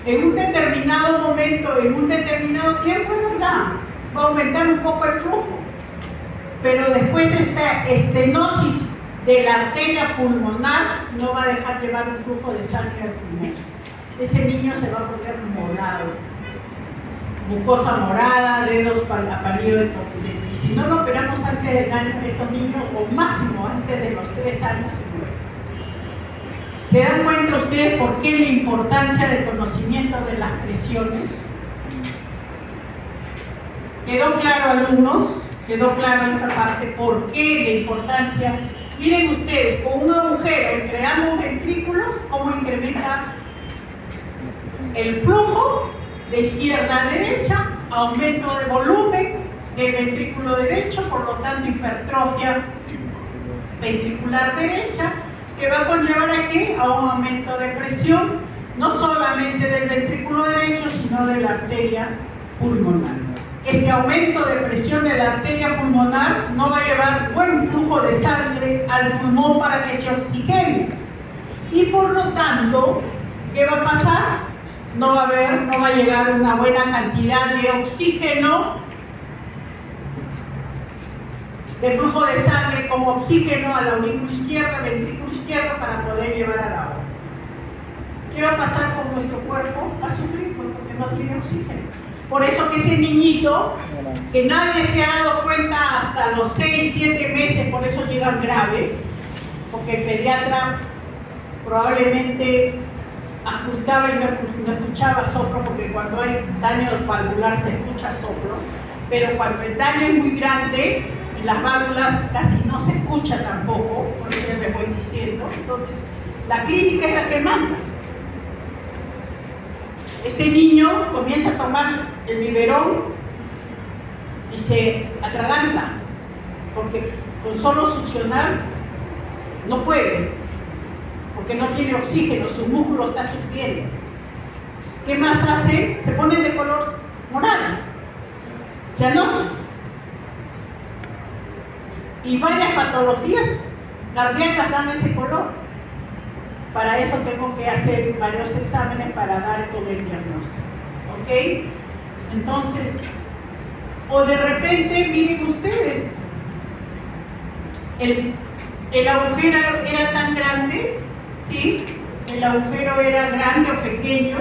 en un determinado momento, en un determinado tiempo, es verdad, va a aumentar un poco el flujo. Pero después esta estenosis de la arteria pulmonar no va a dejar llevar un flujo de sangre al pulmón. Ese niño se va a poner morado, mucosa morada, dedos aparidos de tortuguete. Y si no lo operamos antes del año, estos niños, o máximo antes de los 3 años, se mueren. ¿Se dan cuenta ustedes por qué la importancia del conocimiento de las presiones? ¿Quedó claro, alumnos? ¿Quedó claro esta parte? ¿Por qué la importancia? Miren ustedes, con un agujero entre ambos ventrículos, ¿cómo incrementa el flujo de izquierda a derecha? Aumento de volumen del ventrículo derecho, por lo tanto hipertrofia ventricular derecha, que va a conllevar a ¿qué? A un aumento de presión, no solamente del ventrículo derecho, sino de la arteria pulmonar. Este aumento de presión de la arteria pulmonar no va a llevar buen flujo de sangre al pulmón para que se oxigene. Y por lo tanto, ¿qué va a pasar? No va a llegar una buena cantidad de oxígeno, de flujo de sangre con oxígeno a la aurícula izquierda, ventrículo izquierdo, para poder llevar a la aorta. ¿Qué va a pasar con nuestro cuerpo? Va a sufrir porque no tiene oxígeno. Por eso que ese niñito, que nadie se ha dado cuenta hasta los 6, 7 meses, por eso llegan graves, porque el pediatra probablemente auscultaba y no escuchaba soplo, porque cuando hay daño valvular se escucha soplo, pero cuando el daño es muy grande y las válvulas casi no se escucha tampoco, por eso les voy diciendo, entonces la clínica es la que manda. Este niño comienza a tomar el biberón y se atraganta, porque con solo succionar no puede, porque no tiene oxígeno, su músculo está sufriendo. ¿Qué más hace? Se pone de color morado, cianosis. Y varias patologías cardíacas dan ese color. Para eso tengo que hacer varios exámenes para dar todo el diagnóstico. ¿Ok? Entonces, o de repente, miren ustedes, el agujero era tan grande, ¿sí? El agujero era grande o pequeño,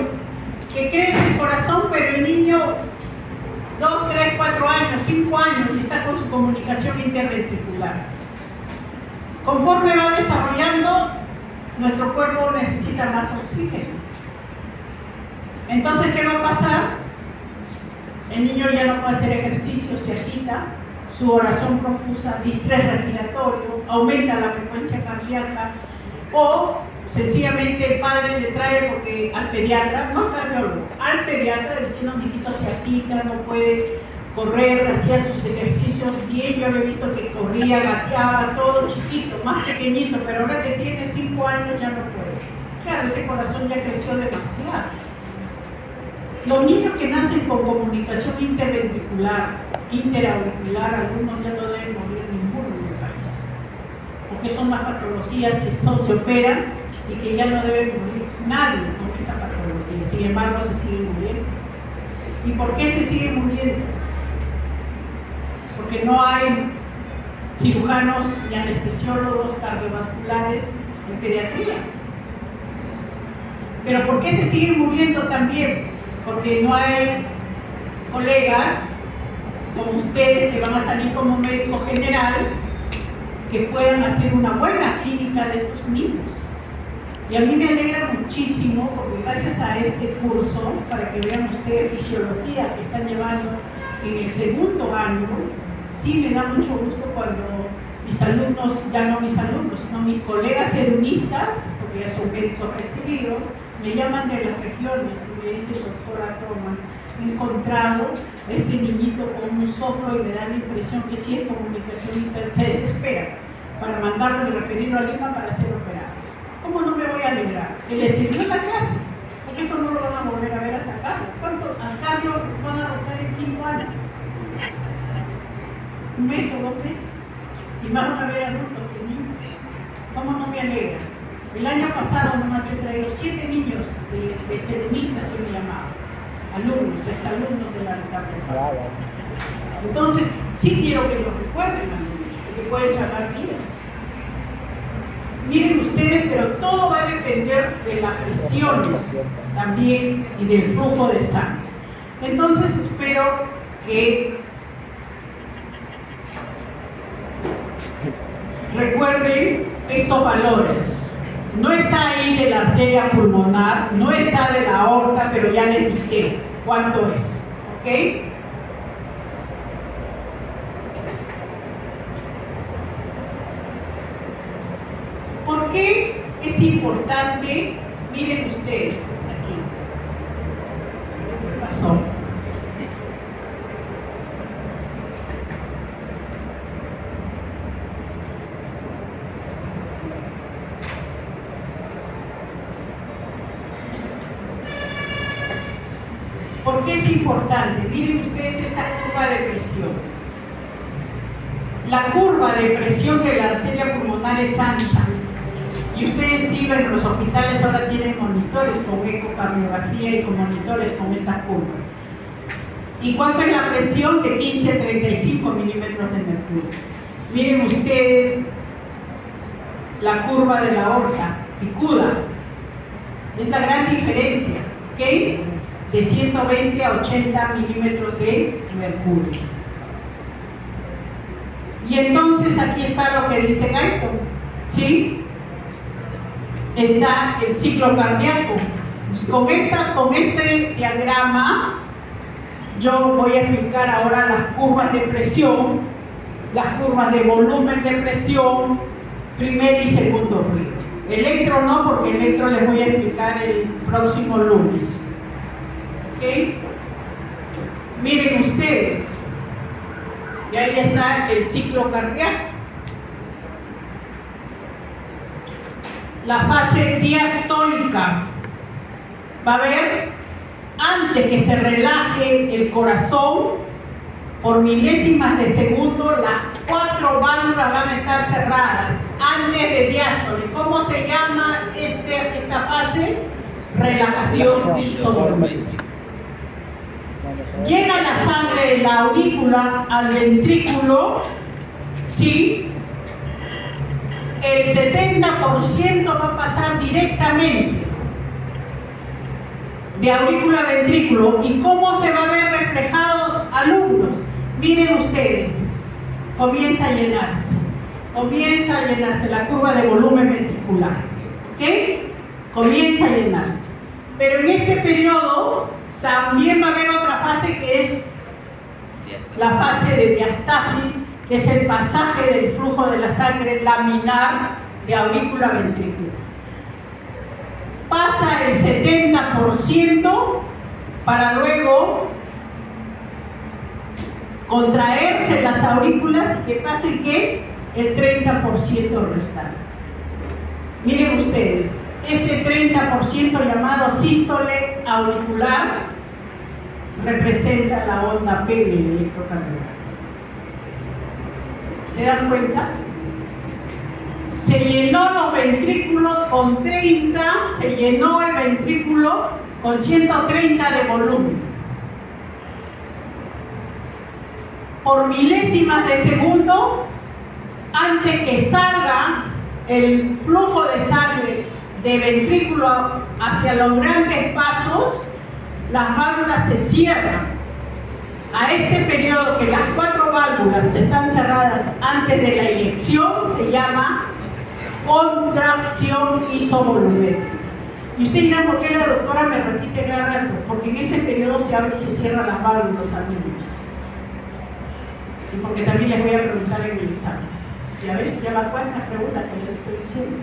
que crece el corazón, pero el niño 2, 3, 4 años, 5 años y está con su comunicación interventricular. Conforme va desarrollando, nuestro cuerpo necesita más oxígeno. Entonces, ¿qué va a pasar? El niño ya no puede hacer ejercicio, se agita, su oración profusa, distrés respiratorio, aumenta la frecuencia cardíaca o sencillamente el padre le trae porque al pediatra, no al cardiólogo, al pediatra diciendo mi hijito se agita, no puede correr, hacía sus ejercicios bien, yo había visto que corría, gateaba, todo chiquito, más pequeñito, pero ahora que tiene 5 años ya no puede. Claro, ese corazón ya creció demasiado. Los niños que nacen con comunicación interventricular, interauricular, algunos ya no deben morir ninguno en el país, porque son las patologías que se operan y que ya no debe morir nadie con esa patología. Sin embargo, se sigue muriendo. ¿Y por qué se sigue muriendo? Porque no hay cirujanos ni anestesiólogos cardiovasculares en pediatría. ¿Pero por qué se sigue muriendo también? Porque no hay colegas como ustedes que van a salir como médico general que puedan hacer una buena clínica de estos niños. Y a mí me alegra muchísimo porque gracias a este curso, para que vean ustedes fisiología que están llevando en el 2.º año, sí me da mucho gusto cuando mis alumnos, ya no mis alumnos, sino mis colegas heronistas, porque ya son médicos recibidos, me llaman de las regiones y me dicen, doctora Thomas, he encontrado a este niñito con un soplo y me da la impresión que sí es comunicación interna, se desespera para mandarlo y referirlo a Lima para ser operado. ¿Cómo no me voy a alegrar? Que le sirvió la clase, porque esto no lo van a volver a ver hasta acá. ¿Cuánto a Carlos van a rotar en 5º año? ¿1 mes o 2 meses? Y más van a ver adultos que niños. ¿Cómo no me alegra? El año pasado nomás he traído 7 niños de serenistas que me llamaban, alumnos, exalumnos de la carrera. Entonces, sí quiero que lo recuerden a mí, porque pueden salvar vidas. Miren ustedes, pero todo va a depender de las presiones también y del flujo de sangre. Entonces, espero que recuerden estos valores. No está ahí de la arteria pulmonar, no está de la aorta, pero ya les dije cuánto es, ¿ok? ¿Por qué es importante? Miren ustedes aquí. ¿Qué pasó? ¿Por qué es importante? Miren ustedes esta curva de presión. La curva de presión de la arteria pulmonar es ancha. Y ustedes sí ven, los hospitales ahora tienen monitores con ecocardiografía y con monitores con esta curva. ¿Y cuánto es la presión? De 15 a 35 milímetros de mercurio. Miren ustedes la curva de la aorta picuda. Es la gran diferencia, ¿ok? De 120 a 80 milímetros de mercurio. Y entonces aquí está lo que dice Guyton, ¿sí? Está el ciclo cardíaco. Y con este diagrama yo voy a explicar ahora las curvas de presión, las curvas de volumen de presión, primer y segundo ruido. Electro no, porque electro les voy a explicar el próximo lunes. ¿Ok? Miren ustedes, y ahí está el ciclo cardíaco. La fase diastólica va a haber, antes que se relaje el corazón, por milésimas de segundo, las 4 válvulas van a estar cerradas antes de diástole. ¿Cómo se llama esta fase? Relajación isotónica. Llega la sangre de la aurícula al ventrículo, ¿sí? El 70% va a pasar directamente de aurícula a ventrículo. ¿Y cómo se va a ver reflejados, alumnos? Miren ustedes, comienza a llenarse la curva de volumen ventricular, ¿ok? Comienza a llenarse. Pero en este periodo también va a haber otra fase que es la fase de diastasis, que es el pasaje del flujo de la sangre laminar de aurícula a ventrículo. pasa el 70% para luego contraerse las aurículas y que pase ¿qué? El 30% restante. Miren ustedes, este 30% llamado sístole auricular representa la onda P del electrocardiograma. ¿Se dan cuenta? Se llenó los ventrículos con 30, se llenó el ventrículo con 130 de volumen. Por milésimas de segundo, antes que salga el flujo de sangre de ventrículo hacia los grandes vasos, las válvulas se cierran. A este periodo que las 4 válvulas están cerradas antes de la inyección se llama contracción isovolumétrica. Y usted dirá, ¿por qué la doctora me repite cada rato? Porque en ese periodo se abre y se cierran las válvulas alveolares. Y porque también les voy a preguntar en el examen. Ya ves, ya van cuántas preguntas que les estoy diciendo.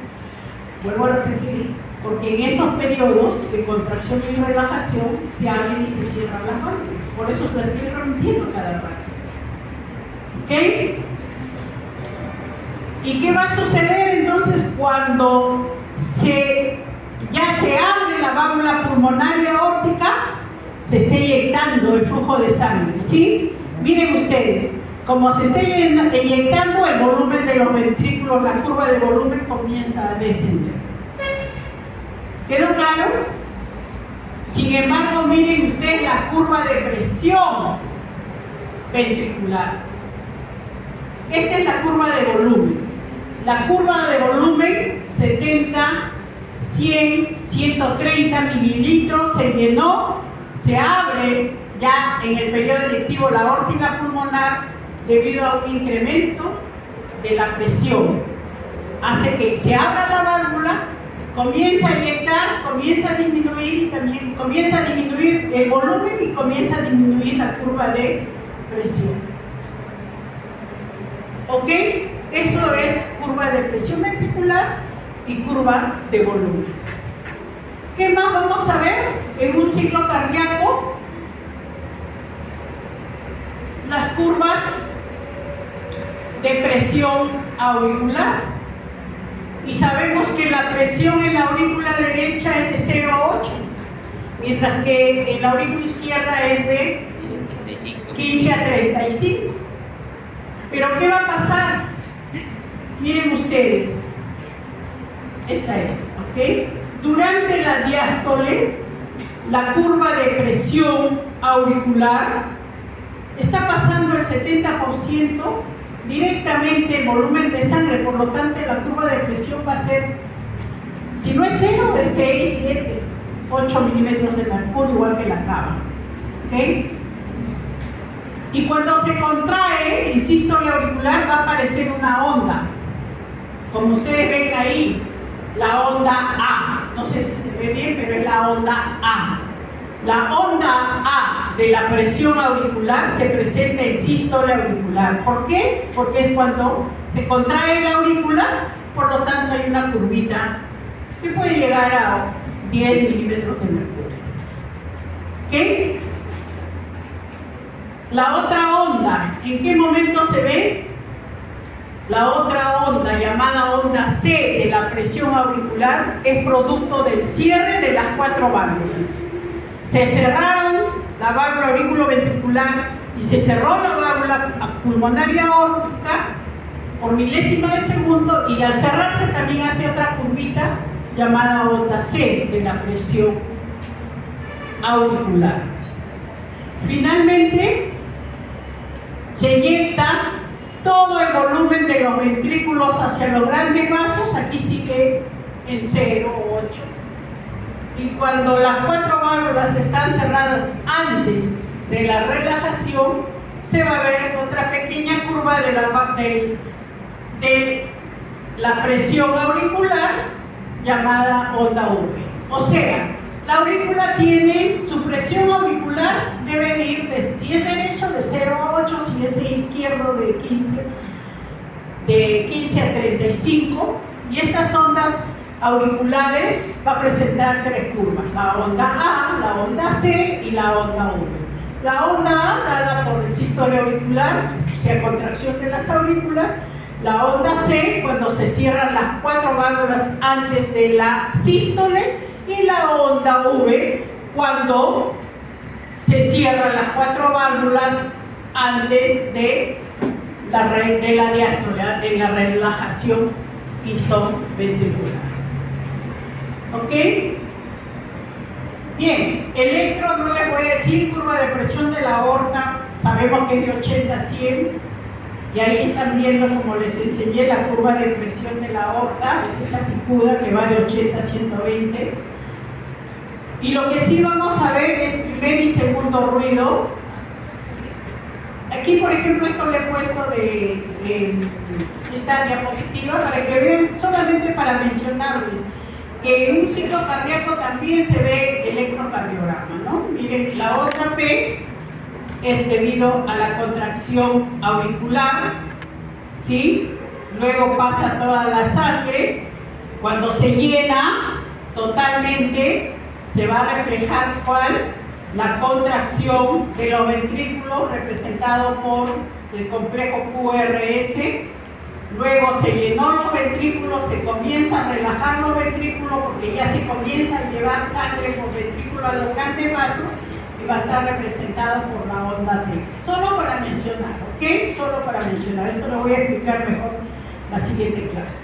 Vuelvo a repetir, porque en esos periodos de contracción y relajación se abren y se cierran las válvulas. Por eso lo estoy repitiendo cada rato. ¿Ok? ¿Y qué va a suceder entonces cuando ya se abre la válvula pulmonar aórtica? Se está inyectando el flujo de sangre, ¿sí? Miren ustedes, como se está inyectando, el volumen de los ventrículos, la curva de volumen comienza a descender. ¿Quedó claro? Sin embargo, miren ustedes la curva de presión ventricular. Esta es la curva de volumen. La curva de volumen, 70, 100, 130 mililitros, se llenó, se abre ya en el periodo electivo la aórtica pulmonar debido a un incremento de la presión. Hace que se abra la válvula, comienza a inyectar, comienza a disminuir, también comienza a disminuir el volumen y comienza a disminuir la curva de presión. ¿Ok? Eso es curva de presión ventricular y curva de volumen. ¿Qué más vamos a ver en un ciclo cardíaco? Las curvas de presión auricular. Y sabemos que la presión en la aurícula derecha es de 0 a 8, mientras que en la aurícula izquierda es de 15 a 35. Pero ¿qué va a pasar? Miren ustedes, esta es, ¿ok? Durante la diástole, la curva de presión auricular está pasando el 70% directamente el volumen de sangre, por lo tanto la curva de presión va a ser, si no es 0, es 6, 7, 8 milímetros de mercurio, igual que la cava. ¿Ok? Y cuando se contrae, insisto, la auricular va a aparecer una onda. Como ustedes ven ahí, la onda A. No sé si se ve bien, pero es la onda A. La onda A de la presión auricular se presenta en sístole auricular. ¿Por qué? Porque es cuando se contrae la auricular, por lo tanto hay una curvita que puede llegar a 10 milímetros de mercurio. ¿Ok? La otra onda, ¿en qué momento se ve? La otra onda, llamada onda C de la presión auricular, es producto del cierre de las 4 válvulas. Se cerraron la válvula auriculoventricular y se cerró la válvula pulmonar y aórtica por milésima de segundo, y al cerrarse también hace otra curvita llamada onda C de la presión auricular. Finalmente, se inyecta todo el volumen de los ventrículos hacia los grandes vasos, aquí sigue en 0 o 8. Y cuando las 4 válvulas están cerradas antes de la relajación, se va a ver otra pequeña curva de la presión auricular llamada onda V. O sea, la aurícula tiene su presión auricular, debe ir si es derecho de 0 a 8, si es de izquierdo de 15 a 35, y estas ondas auriculares va a presentar tres curvas, la onda A, la onda C y la onda V. La onda A, dada por el sístole auricular, o sea, contracción de las aurículas. La onda C, cuando se cierran las 4 válvulas antes de la sístole. Y la onda V, cuando se cierran las 4 válvulas antes de la diástole, de la relajación ventricular. ¿Ok? Bien, electro, no les voy a decir, curva de presión de la aorta, sabemos que es de 80 a 100, y ahí están viendo, como les enseñé, la curva de presión de la aorta, es esta picuda que va de 80 a 120. Y lo que sí vamos a ver es primer y segundo ruido. Aquí, por ejemplo, esto le he puesto de esta diapositiva para que vean, solamente para mencionarles que en un ciclo cardíaco también se ve electrocardiograma, ¿no? Miren, la otra P es debido a la contracción auricular, ¿sí? Luego pasa toda la sangre. Cuando se llena totalmente, se va a reflejar ¿cuál? La contracción de los ventrículos representado por el complejo QRS. Luego se llenó los ventrículos, se comienza a relajar los ventrículos porque ya se comienza a llevar sangre por ventrículo a los grandes vasos y va a estar representado por la onda T. Solo para mencionar, ¿ok? Solo para mencionar. Esto lo voy a explicar mejor en la siguiente clase.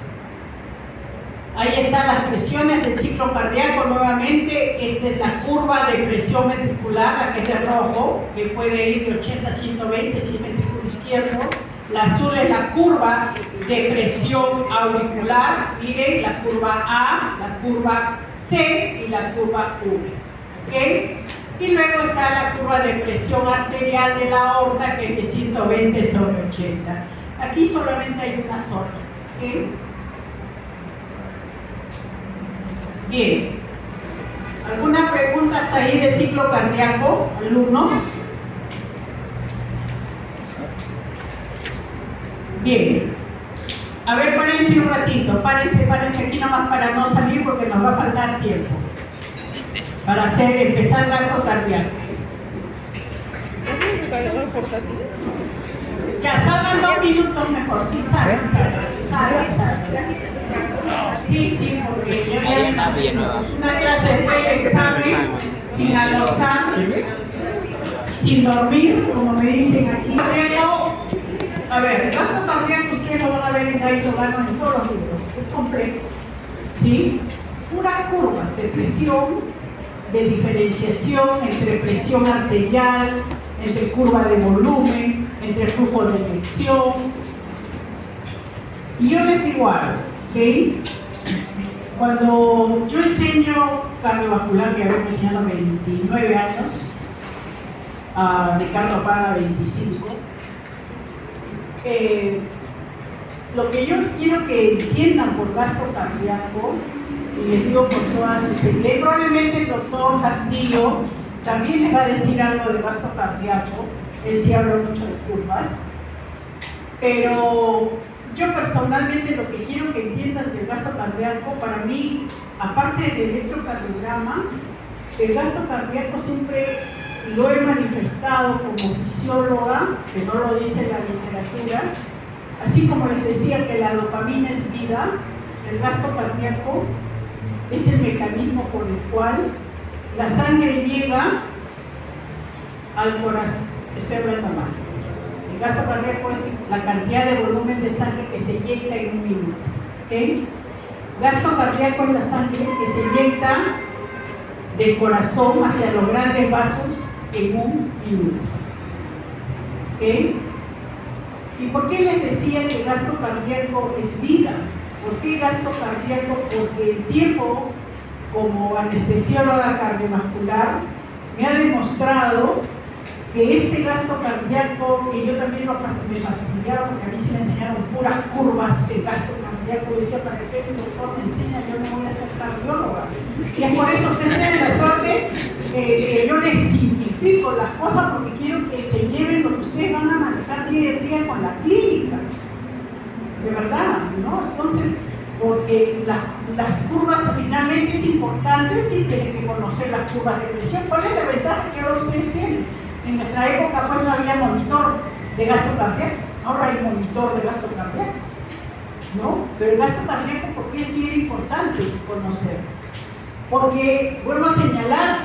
Ahí están las presiones del ciclo cardíaco nuevamente. Esta es la curva de presión ventricular, la que es de rojo, que puede ir de 80 a 120 si es ventrículo izquierdo. La azul es la curva de presión auricular. Miren, la curva A, la curva C y la curva V. ¿Okay? Y luego está la curva de presión arterial de la aorta, que es de 120 sobre 80. Aquí solamente hay una sola. ¿Okay? Bien. ¿Alguna pregunta hasta ahí de ciclo cardíaco, alumnos? Bien. A ver, párense un ratito. Párense aquí nomás para no salir porque nos va a faltar tiempo para empezar gasto cardíaco. Ya, salgan 2 minutos mejor. Sí, salgan. Sí, porque yo ya una clase de examen sin almorzar, sin dormir, como me dicen aquí. A ver, el gasto cardíaco ustedes lo van a ver en Gaito Gano en todos los libros, es complejo, ¿sí? Puras curvas de presión, de diferenciación entre presión arterial, entre curva de volumen, entre flujo de inyección. Y yo les digo algo, ¿ok? Cuando yo enseño cardiovascular, que había enseñado 29 años, a Ricardo Paga 25, lo que yo quiero que entiendan por gasto cardíaco, y les digo por todas sinceridad, probablemente el doctor Castillo también les va a decir algo de gasto cardíaco, él sí habla mucho de curvas, pero yo personalmente lo que quiero que entiendan del gasto cardíaco, para mí, aparte del electrocardiograma, el gasto cardíaco siempre lo he manifestado como fisióloga, que no lo dice la literatura, así como les decía que la dopamina es vida, el gasto cardíaco es el mecanismo por el cual la sangre llega al corazón. Estoy hablando mal. El gasto cardíaco es la cantidad de volumen de sangre que se inyecta en un minuto. ¿Okay? Gasto cardíaco es la sangre que se inyecta del corazón hacia los grandes vasos en un minuto. ¿Okay? ¿Y por qué les decía que el gasto cardíaco es vida? ¿Por qué gasto cardíaco? Porque el tiempo, como anestesióloga cardiovascular, me ha demostrado que este gasto cardíaco, que yo también me fastidiaba, porque a mí se me enseñaron puras curvas de gasto cardíaco, decía, ¿para qué el doctor me enseña? Yo no voy a ser cardióloga. Y es por eso ustedes tienen la suerte que yo les simplifico las cosas, porque quiero que se lleven lo que ustedes van a manejar día a día con la clínica. De verdad, ¿no? Entonces, porque las curvas finalmente es importante, sí tienen que conocer las curvas de presión. ¿Cuál es la ventaja que ahora ustedes tienen? En nuestra época pues no había monitor de gasto cardíaco, ahora hay monitor de gasto cardíaco, ¿no? Pero el gasto cardíaco, ¿por qué sí era importante conocer? Porque, vuelvo a señalar,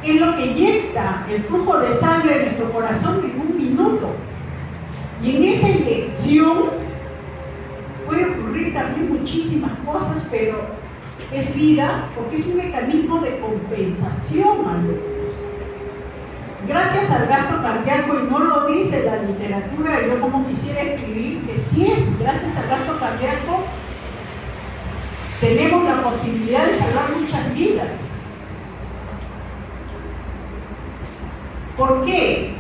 es lo que inyecta el flujo de sangre de nuestro corazón en un minuto. Y en esa inyección puede ocurrir también muchísimas cosas, pero es vida porque es un mecanismo de compensación, alumnos. Gracias al gasto cardíaco, y no lo dice la literatura, yo como quisiera escribir que sí es, gracias al gasto cardíaco tenemos la posibilidad de salvar muchas vidas. ¿Por qué?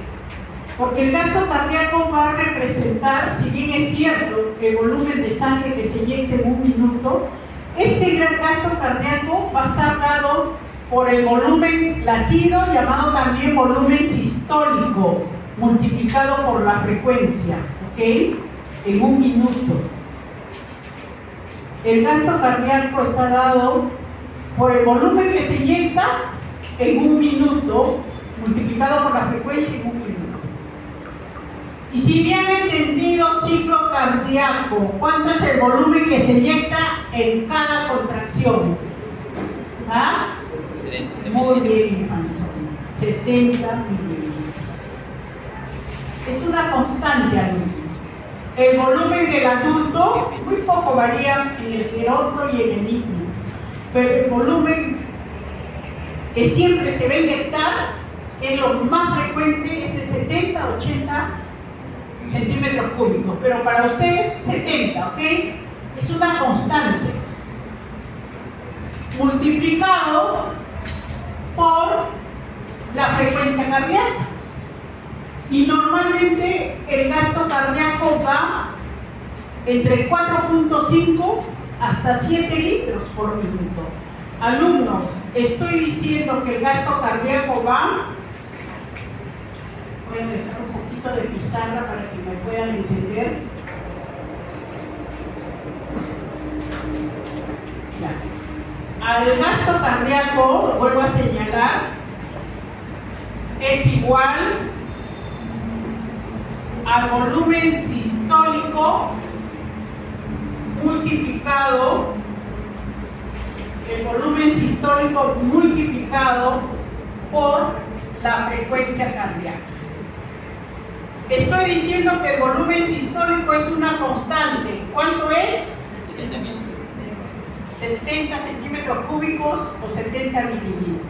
Porque el gasto cardíaco va a representar, si bien es cierto, el volumen de sangre que se inyecta en un minuto, este gran gasto cardíaco va a estar dado por el volumen latido, llamado también volumen sistólico, multiplicado por la frecuencia, ¿ok? En un minuto. El gasto cardíaco está dado por el volumen que se inyecta en un minuto, multiplicado por la frecuencia en un minuto. Y si bien he entendido ciclo cardíaco, ¿cuánto es el volumen que se inyecta en cada contracción? ¿Ah? Muy bien, infanzón. 70 mililitros. Es una constante, alumno. El volumen del adulto muy poco varía en el geronto y en el niño, pero el volumen que siempre se va a inyectar, que es lo más frecuente, es de 70 a 80 centímetros cúbicos, pero para ustedes 70, ¿ok? Es una constante. Multiplicado por la frecuencia cardíaca. Y normalmente el gasto cardíaco va entre 4.5 hasta 7 litros por minuto. Alumnos, estoy diciendo que el gasto cardíaco va, voy a dejar un poquito de pizarra para que me puedan entender. Ya. Al gasto cardíaco, vuelvo a señalar, es igual al volumen sistólico multiplicado, el volumen sistólico multiplicado por la frecuencia cardíaca. Estoy diciendo que el volumen sistólico es una constante. ¿Cuánto es? 70 centímetros cúbicos o 70 mililitros.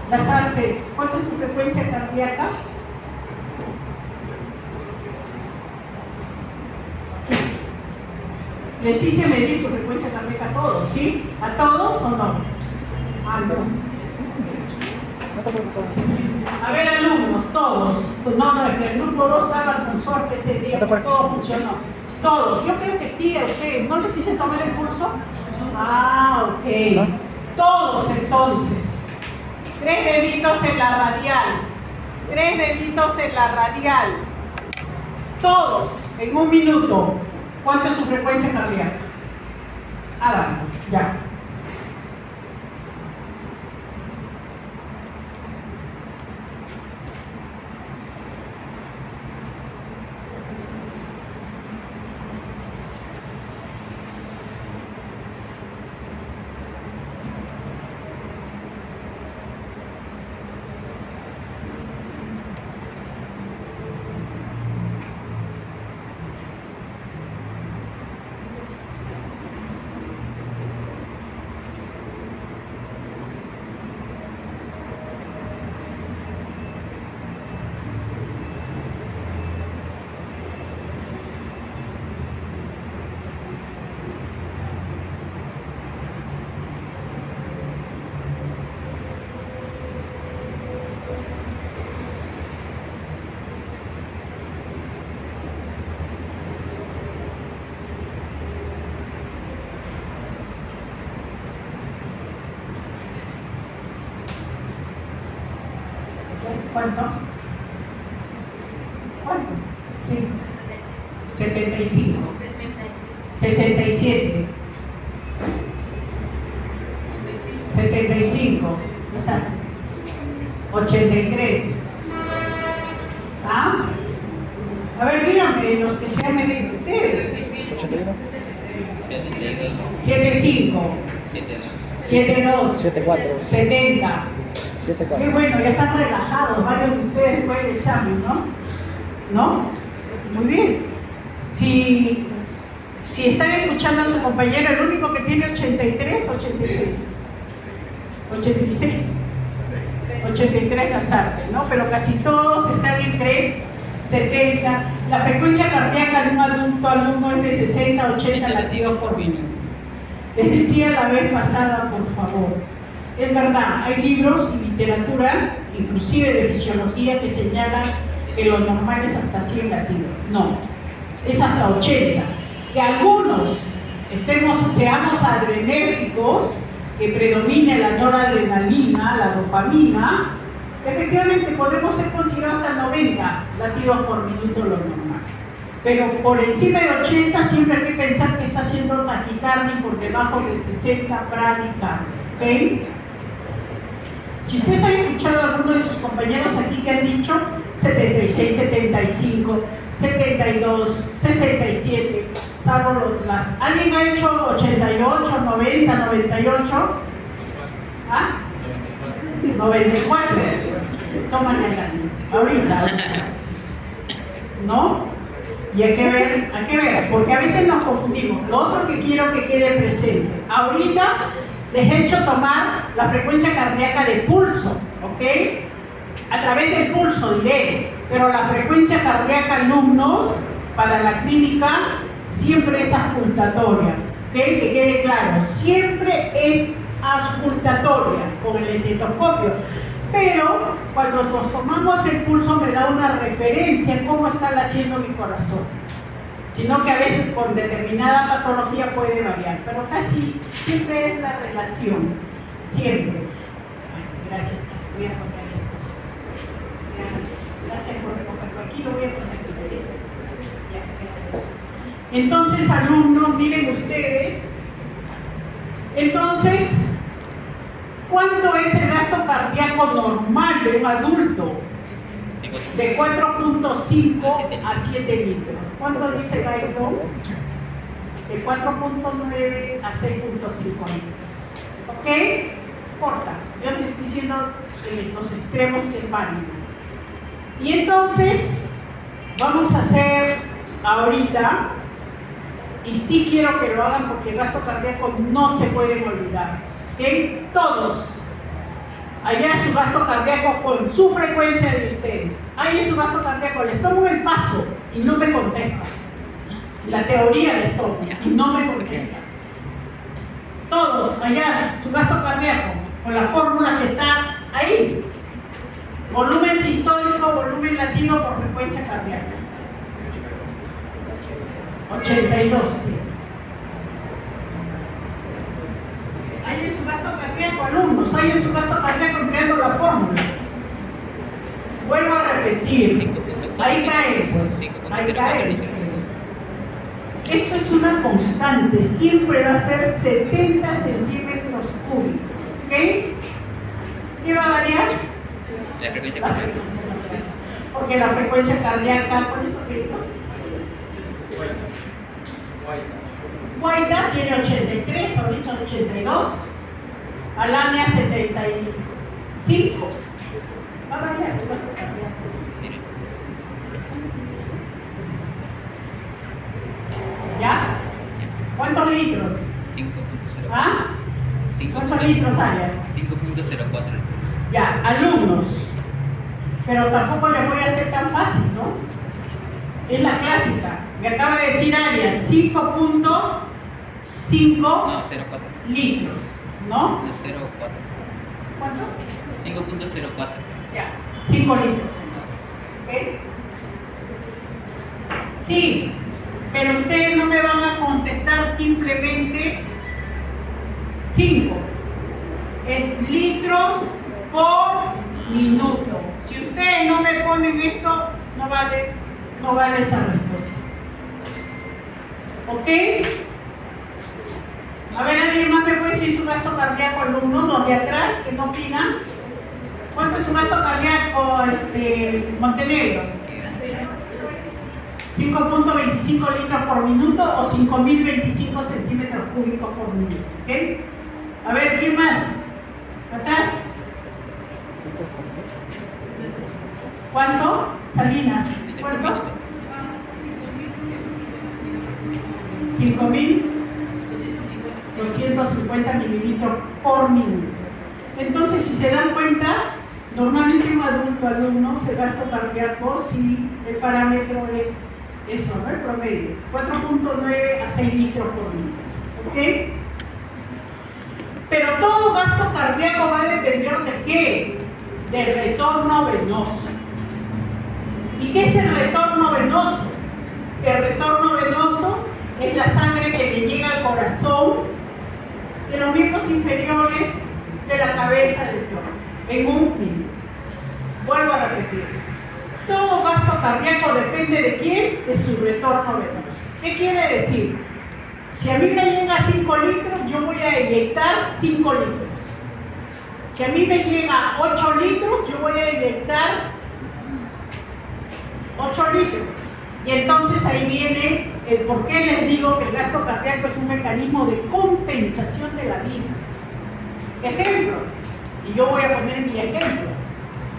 Lazarte, ¿cuánto es tu frecuencia cardíaca? Les hice medir su frecuencia cardíaca a todos, ¿sí? ¿A todos o no? Ah, no. A ver, alumnos, todos. Pues no, es que el grupo 2 estaba con suerte ese día, pues todo funcionó. Todos, yo creo que sí, a ustedes. ¿No les hice tomar el pulso? Ah, ok. Todos entonces. 3 deditos en la radial. 3 deditos en la radial. Todos, en un minuto. ¿Cuánto es su frecuencia cardíaca? Háganlo, ya. ¿Cuánto? ¿Cuánto? Sí. 75. 65. 67, 75, exacto. 83. ¿Ah? A ver, díganme los que se han medido ustedes. 81, 75, 72, 74, 70. Qué 74. bueno, ya están relajados varios de ustedes después del examen, ¿no? ¿No? Muy bien. Si están escuchando a su compañero, el único que tiene 83, 86. 86. 83 las artes, ¿no? Pero casi todos están entre 70. La frecuencia cardíaca de un adulto alumno es de 60 a 80 latidos por minuto. Les decía la vez pasada, por favor, es verdad, hay libros y literatura, inclusive de fisiología, que señalan que lo normal es hasta 100 latidos. No, es hasta 80. Que algunos seamos adrenérgicos, que predomine la noradrenalina, la dopamina, efectivamente podemos ser considerados hasta 90 latidos por minuto lo normal. Pero por encima de 80 siempre hay que pensar que está haciendo taquicardia y por debajo de 60 bradicardia. ¿Ok? Si ustedes han escuchado a alguno de sus compañeros aquí que han dicho 76, 75, 72, 67, salvo las... ¿Alguien ha hecho 88, 90, 98? ¿Ah? 94. Toman el año. Ahorita. ¿No? Y hay que ver, porque a veces nos confundimos. Lo otro que quiero que quede presente. Ahorita les he hecho tomar la frecuencia cardíaca de pulso, ¿ok? A través del pulso diré, pero la frecuencia cardíaca alumnos para la clínica siempre es auscultatoria, ¿ok? Que quede claro, siempre es auscultatoria con el estetoscopio, pero cuando nos tomamos el pulso me da una referencia en cómo está latiendo mi corazón, sino que a veces por determinada patología puede variar, pero casi siempre es la relación, siempre. Bueno, gracias, voy a poner esto. Gracias por recogerlo. Aquí lo voy a poner. Esto. Ya, gracias. Entonces, alumnos, miren ustedes. Entonces, ¿cuánto es el gasto cardíaco normal de un adulto? De 4.5 a 7 litros. ¿Cuánto dice el AIRO? De 4.9 a 6.5 litros. ¿Ok? Corta. Yo les estoy diciendo en los extremos que es válido. Y entonces, vamos a hacer ahorita, y sí quiero que lo hagan porque el gasto cardíaco no se pueden olvidar. ¿Ok? Todos. Allá su gasto cardíaco con su frecuencia de ustedes. Ahí su gasto cardíaco, les tomo el paso y no me contestan. La teoría les tomo y no me contestan. Todos, allá su gasto cardíaco, con la fórmula que está ahí. Volumen sistólico, volumen latino por frecuencia cardíaca. 82. Hay en su gasto cardíaco, alumnos, hay en su gasto cardíaco empleando la fórmula. Vuelvo a repetir, ahí cae, pues, ahí cae. Esto es una constante, siempre va a ser 70 centímetros cúbicos, ¿ok? ¿Qué va a variar? La frecuencia cardíaca. Porque la frecuencia cardíaca, ¿cuál es tu apellido? Guaita tiene 83, ahorita 82, Alania 75. Va a variar su gasto cardíaco. ¿Ya? ¿Cuántos litros? 5.04. ¿Ah? ¿Cuántos litros hay? 5.04 litros. Ya, alumnos. Pero tampoco les voy a hacer tan fácil, ¿no? Es la clásica. Me acaba de decir Arias, 5.5 No, 0.4. litros, ¿no? No, 0.4. ¿Cuánto? 5.04. Ya, 5 litros entonces. ¿Ok? Sí, pero ustedes no me van a contestar simplemente 5. Es litros por minuto. Si ustedes no me ponen esto, no vale esa respuesta. ¿Ok? ¿Alguien más me puede decir su gasto cardíaco, alumnos? Los de atrás, que no opinan. ¿Cuánto es su gasto cardíaco, Montenegro? 5.25 litros por minuto o 5.025 centímetros cúbicos por minuto. ¿Ok? A ver, ¿quién más? ¿Atrás? ¿Cuánto? Salinas. ¿Cuánto? 5.250 mililitros por minuto. Entonces, si se dan cuenta, normalmente un adulto alumno se gasto cardíaco si el parámetro es eso, ¿no? El promedio, 4.9 a 6 litros por minuto. ¿Ok? Pero todo gasto cardíaco va a depender de qué? Del retorno venoso. ¿Y qué es el retorno venoso? El retorno venoso es la sangre que le llega al corazón de los miembros inferiores de la cabeza del tronco en un minuto. Vuelvo a repetir. Todo gasto cardíaco depende de quién, de su retorno venoso. ¿Qué quiere decir? Si a mí me llega 5 litros, yo voy a inyectar 5 litros. Si a mí me llega 8 litros, yo voy a inyectar 8 litros. Y entonces ahí viene el por qué les digo que el gasto cardíaco es un mecanismo de compensación de la vida. Ejemplo, y yo voy a poner mi ejemplo.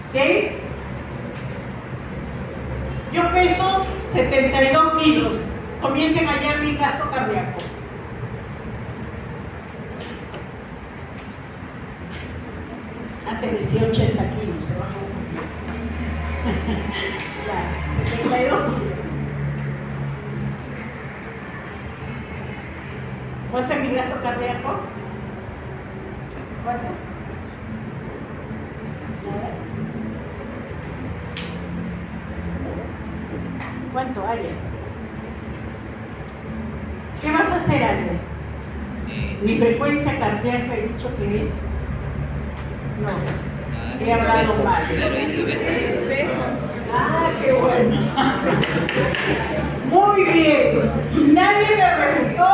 ¿Ok? Yo peso 72 kilos. Comiencen a hallar mi gasto cardíaco. Antes decía 80 kilos, se bajó un poquito. Ya, 72 kilos. ¿Cuánto es mi gasto cardíaco? ¿Cuánto? Nada. ¿Cuánto, Aries? ¿Qué vas a hacer, Aries? Mi frecuencia cardíaca he dicho que es... No, he hablado mal. Claro, dice 2 veces. Ah, qué bueno. Muy bien. Nadie me refutó.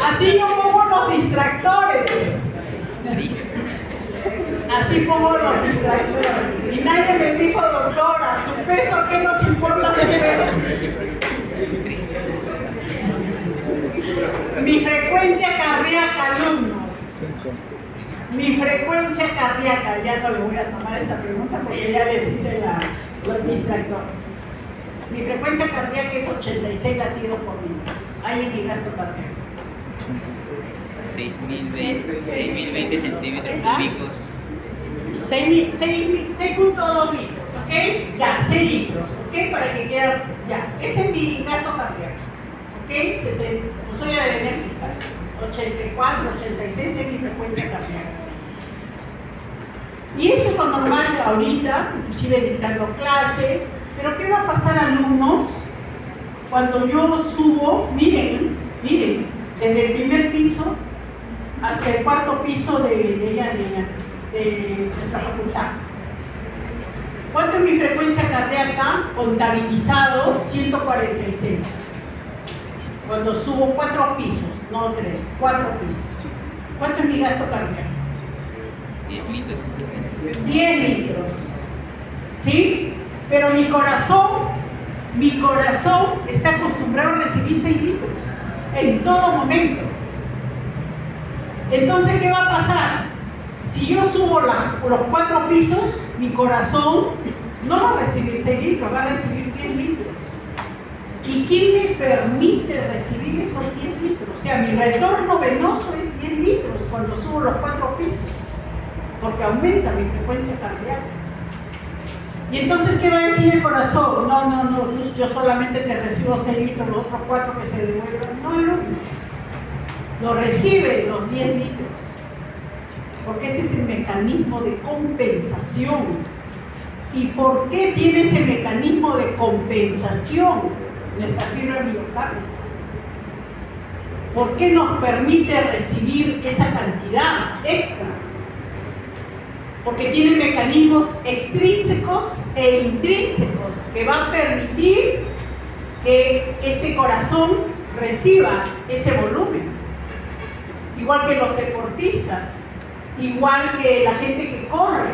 Así no pongo los distractores. Así pongo los distractores. Y nadie me dijo, doctora, ¿su peso qué nos importa su peso? Mi frecuencia cardíaca, alumnos. Mi frecuencia cardíaca, ya no le voy a tomar esa pregunta porque ya les hice los distractores. Mi frecuencia cardíaca es 86 latidos por minuto. Ahí en mi gasto cardíaco. 6.020 centímetros cúbicos. 6.2 litros, ¿ok? Ya, 6 litros, ¿ok? Para que quede, ya, ese es mi gasto cardíaco, ¿ok? Soy adrenérgica, 84, 86 es mi frecuencia cardíaca. Y eso es lo normal ahorita, inclusive dictando clase, pero ¿qué va a pasar, alumnos? Cuando yo subo, miren, desde el primer piso hasta el cuarto piso de nuestra facultad. ¿Cuánto es mi frecuencia cardíaca? Contabilizado 146. Cuando subo 4 pisos, no 3, 4 pisos. ¿Cuánto es mi gasto cardíaco? 10.200. 10 litros. ¿Sí? Pero mi corazón está acostumbrado a recibir 6 litros en todo momento. Entonces, ¿qué va a pasar? Si yo subo los 4 pisos, mi corazón no va a recibir 6 litros, va a recibir 10 litros. ¿Y quién me permite recibir esos 10 litros? O sea, mi retorno venoso es 10 litros cuando subo los 4 pisos, porque aumenta mi frecuencia cardíaca. Y entonces, ¿qué va a decir el corazón? No, yo solamente te recibo 6 litros, los otros 4 que se devuelvan. No, alumnos. Lo recibe los 10 litros. Porque ese es el mecanismo de compensación. ¿Y por qué tiene ese mecanismo de compensación nuestra fibra miocárdica? ¿Por qué nos permite recibir esa cantidad extra? Porque tiene mecanismos extrínsecos e intrínsecos que van a permitir que este corazón reciba ese volumen. Igual que los deportistas, igual que la gente que corre.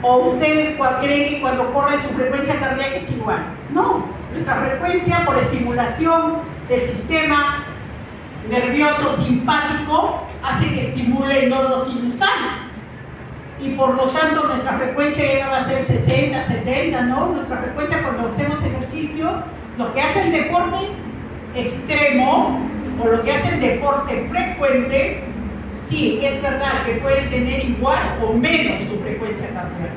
¿O ustedes creen que cuando corren su frecuencia cardíaca es igual? No, nuestra frecuencia por estimulación del sistema nervioso simpático hace que estimule el nodo sinusal. Y por lo tanto nuestra frecuencia ya va a ser 60, 70, ¿no? Nuestra frecuencia cuando hacemos ejercicio, los que hacen deporte extremo o los que hacen deporte frecuente, sí, es verdad que pueden tener igual o menos su frecuencia cardíaca.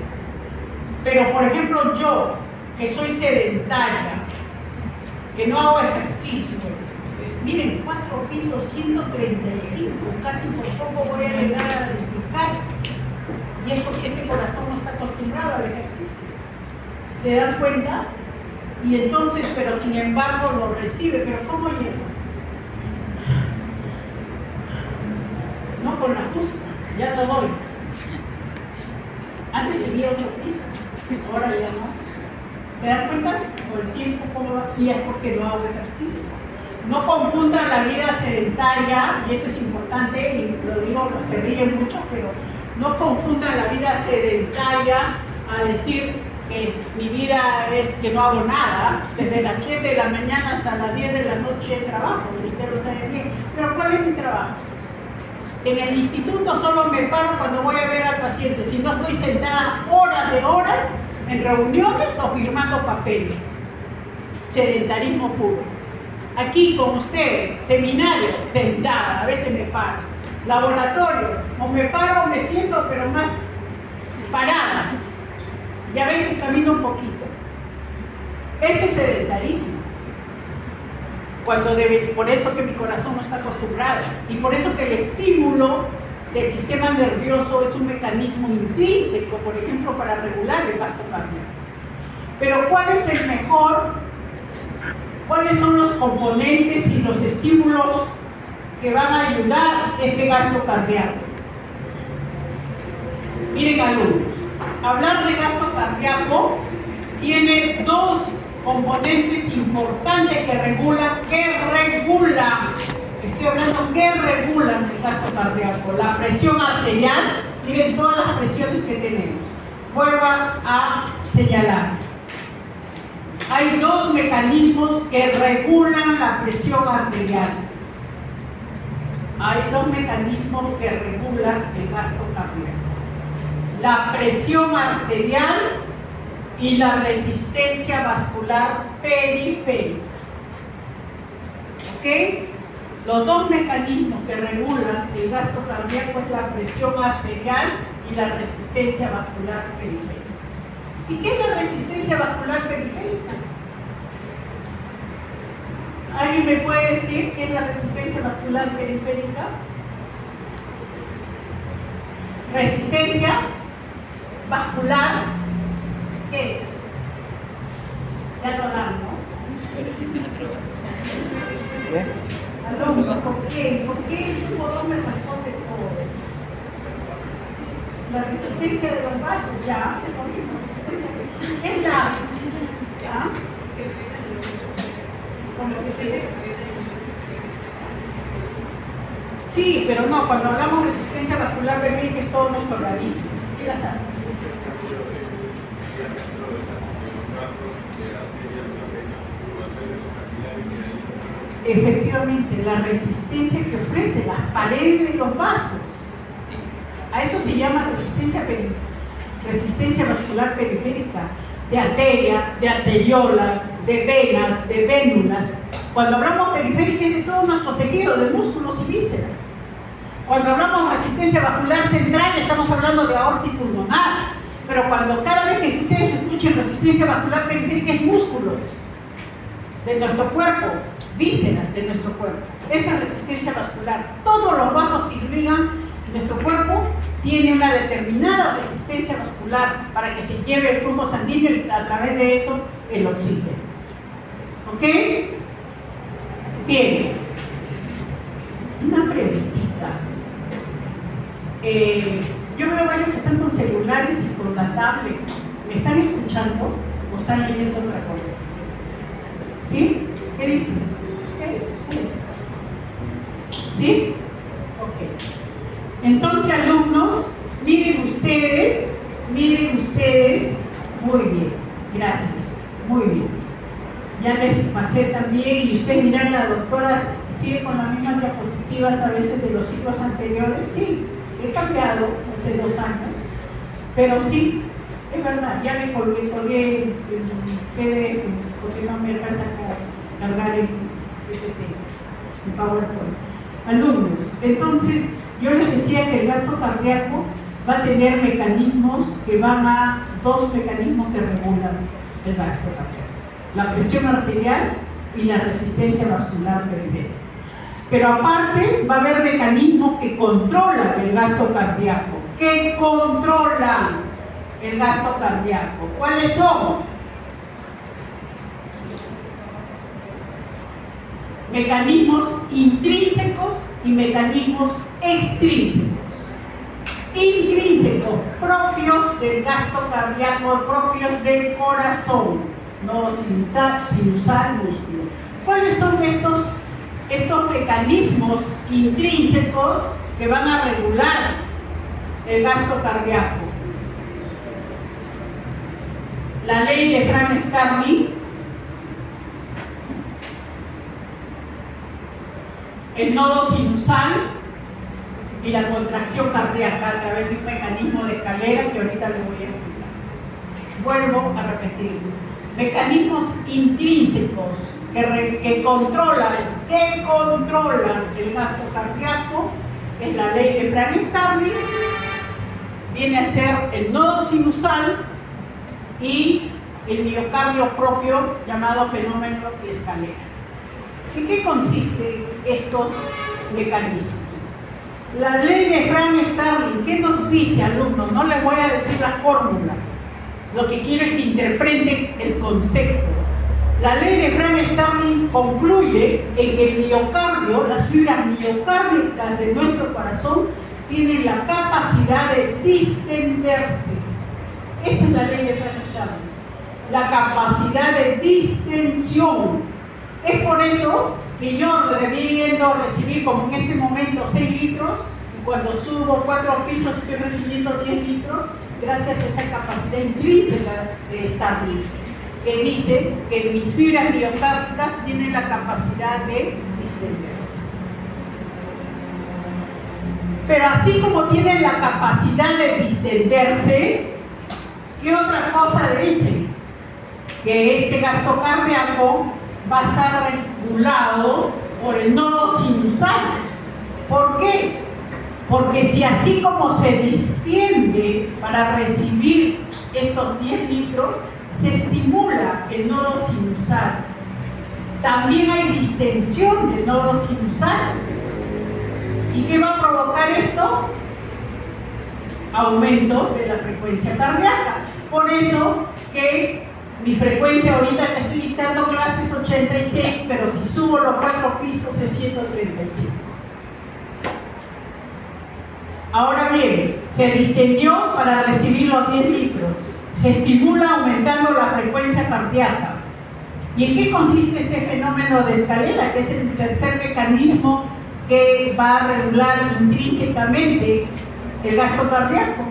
Pero por ejemplo yo, que soy sedentaria, que no hago ejercicio, miren, 4 pisos, 135, casi por poco voy a llegar a duplicar. Y es porque este corazón no está acostumbrado al ejercicio. ¿Se dan cuenta? Y entonces, pero sin embargo lo recibe. ¿Pero cómo llega? No con la justa, ya lo doy. Antes tenía 8 pisos, ahora ya no. ¿Se dan cuenta? Con el tiempo cómo va, y es porque no hago ejercicio. No confundan la vida sedentaria, y esto es importante, y lo digo, se ríen mucho, pero no confundan la vida sedentaria a decir que mi vida es que no hago nada, desde las 7 de la mañana hasta las 10 de la noche trabajo, y usted lo sabe bien. Pero ¿cuál es mi trabajo? En el instituto solo me paro cuando voy a ver al paciente, si no estoy sentada horas de horas en reuniones o firmando papeles. Sedentarismo puro. Aquí con ustedes, seminario, sentada, a veces me paro. Laboratorio, o me paro o me siento, pero más parada. Y a veces camino un poquito. Eso es sedentarismo. Por eso que mi corazón no está acostumbrado. Y por eso que el estímulo del sistema nervioso es un mecanismo intrínseco, por ejemplo, para regular el gasto cardíaco. Pero ¿cuál es el mejor? ¿Cuáles son los componentes y los estímulos que van a ayudar este gasto cardíaco? Miren, alumnos, hablar de gasto cardíaco tiene 2 componentes importantes que regulan, estoy hablando que regulan el gasto cardíaco. La presión arterial, miren todas las presiones que tenemos. Vuelvo a señalar. Hay 2 mecanismos que regulan la presión arterial. Hay 2 mecanismos que regulan el gasto cardíaco. La presión arterial y la resistencia vascular periférica. ¿Ok? Los 2 mecanismos que regulan el gasto cardíaco es la presión arterial y la resistencia vascular periférica. ¿Y qué es la resistencia vascular periférica? ¿Alguien me puede decir qué es la resistencia vascular periférica? Resistencia vascular, ¿qué es? Ya lo dan, ¿no? Pero existen otros vasos. Aló, ¿por qué? ¿Por qué el tipo 2 me responde todo? La resistencia de los vasos, ya, es lo mismo, resistencia. Es la, ¿ya? Sí, pero no, cuando hablamos de resistencia vascular periférica es todo nuestro organismo, ¿sí la saben? Efectivamente, la resistencia que ofrece las paredes de los vasos. A eso se llama resistencia vascular periférica, de arteria, de arteriolas, de venas, de vénulas. Cuando hablamos periférica es de todo nuestro tejido, de músculos y vísceras. Cuando hablamos de resistencia vascular central estamos hablando de aorta y pulmonar. Pero cuando cada vez que ustedes escuchen resistencia vascular periférica es músculos de nuestro cuerpo, vísceras de nuestro cuerpo. Esa resistencia vascular, todos los vasos que irrigan nuestro cuerpo tiene una determinada resistencia vascular para que se lleve el flujo sanguíneo y a través de eso el oxígeno. ¿Ok? Bien. Una preguntita. Yo veo varios que están con celulares y con la tablet. ¿Me están escuchando o están leyendo otra cosa? ¿Qué dicen? Ustedes. ¿Sí? Ok. Entonces, alumnos, miren ustedes, muy bien, gracias, muy bien. Ya les pasé también y ustedes dirán, la doctora sigue con las mismas diapositivas a veces de los ciclos anteriores. Sí, he cambiado hace 2 años, pero sí, es verdad, ya le colgué el PDF porque no me alcanza a cargar el PowerPoint. Alumnos, entonces yo les decía que el gasto cardíaco va a tener mecanismos que van a 2 mecanismos que regulan el gasto cardíaco: la presión arterial y la resistencia vascular periférica. Pero aparte va a haber mecanismos que controlan el gasto cardíaco. ¿Qué controlan el gasto cardíaco? ¿Cuáles son? Mecanismos intrínsecos y mecanismos extrínsecos. Intrínsecos, propios del gasto cardíaco, propios del corazón, no sinusal músculo. ¿Cuáles son estos mecanismos intrínsecos que van a regular el gasto cardíaco? La ley de Frank-Starling, el nodo sinusal y la contracción cardíaca a través de un mecanismo de escalera que ahorita les voy a explicar. Vuelvo a repetir: mecanismos intrínsecos que controlan el gasto cardíaco es la ley de Frank-Starling, viene a ser el nodo sinusal y el miocardio propio llamado fenómeno de escalera. ¿En qué consisten estos mecanismos? La ley de Frank-Starling, ¿qué nos dice, alumnos? No les voy a decir la fórmula, lo que quiero es que interpreten el concepto. La ley de Frank-Starling concluye en que el miocardio, las fibras miocárdicas de nuestro corazón, tienen la capacidad de distenderse. Esa es la ley de Frank-Starling, la capacidad de distensión. Es por eso que yo debiendo recibir, como en este momento, 6 litros, y cuando subo 4 pisos estoy recibiendo 10 litros, gracias a esa capacidad intrínseca de Starling, que dice que mis fibras miocárdicas tienen la capacidad de distenderse. Pero así como tienen la capacidad de distenderse, ¿qué otra cosa dice? Que este gasto cardíaco va a estar regulado por el nodo sinusal. ¿Por qué? Porque si así como se distiende para recibir estos 10 litros, se estimula el nodo sinusal, también hay distensión del nodo sinusal. ¿Y qué va a provocar esto? Aumento de la frecuencia cardíaca. Por eso que mi frecuencia ahorita que estoy dictando clases 86, pero si subo los 4 pisos es 135. Ahora bien, se distendió para recibir los 10 litros. Se estimula aumentando la frecuencia cardíaca. ¿Y en qué consiste este fenómeno de escalera? Que es el tercer mecanismo que va a regular intrínsecamente el gasto cardíaco.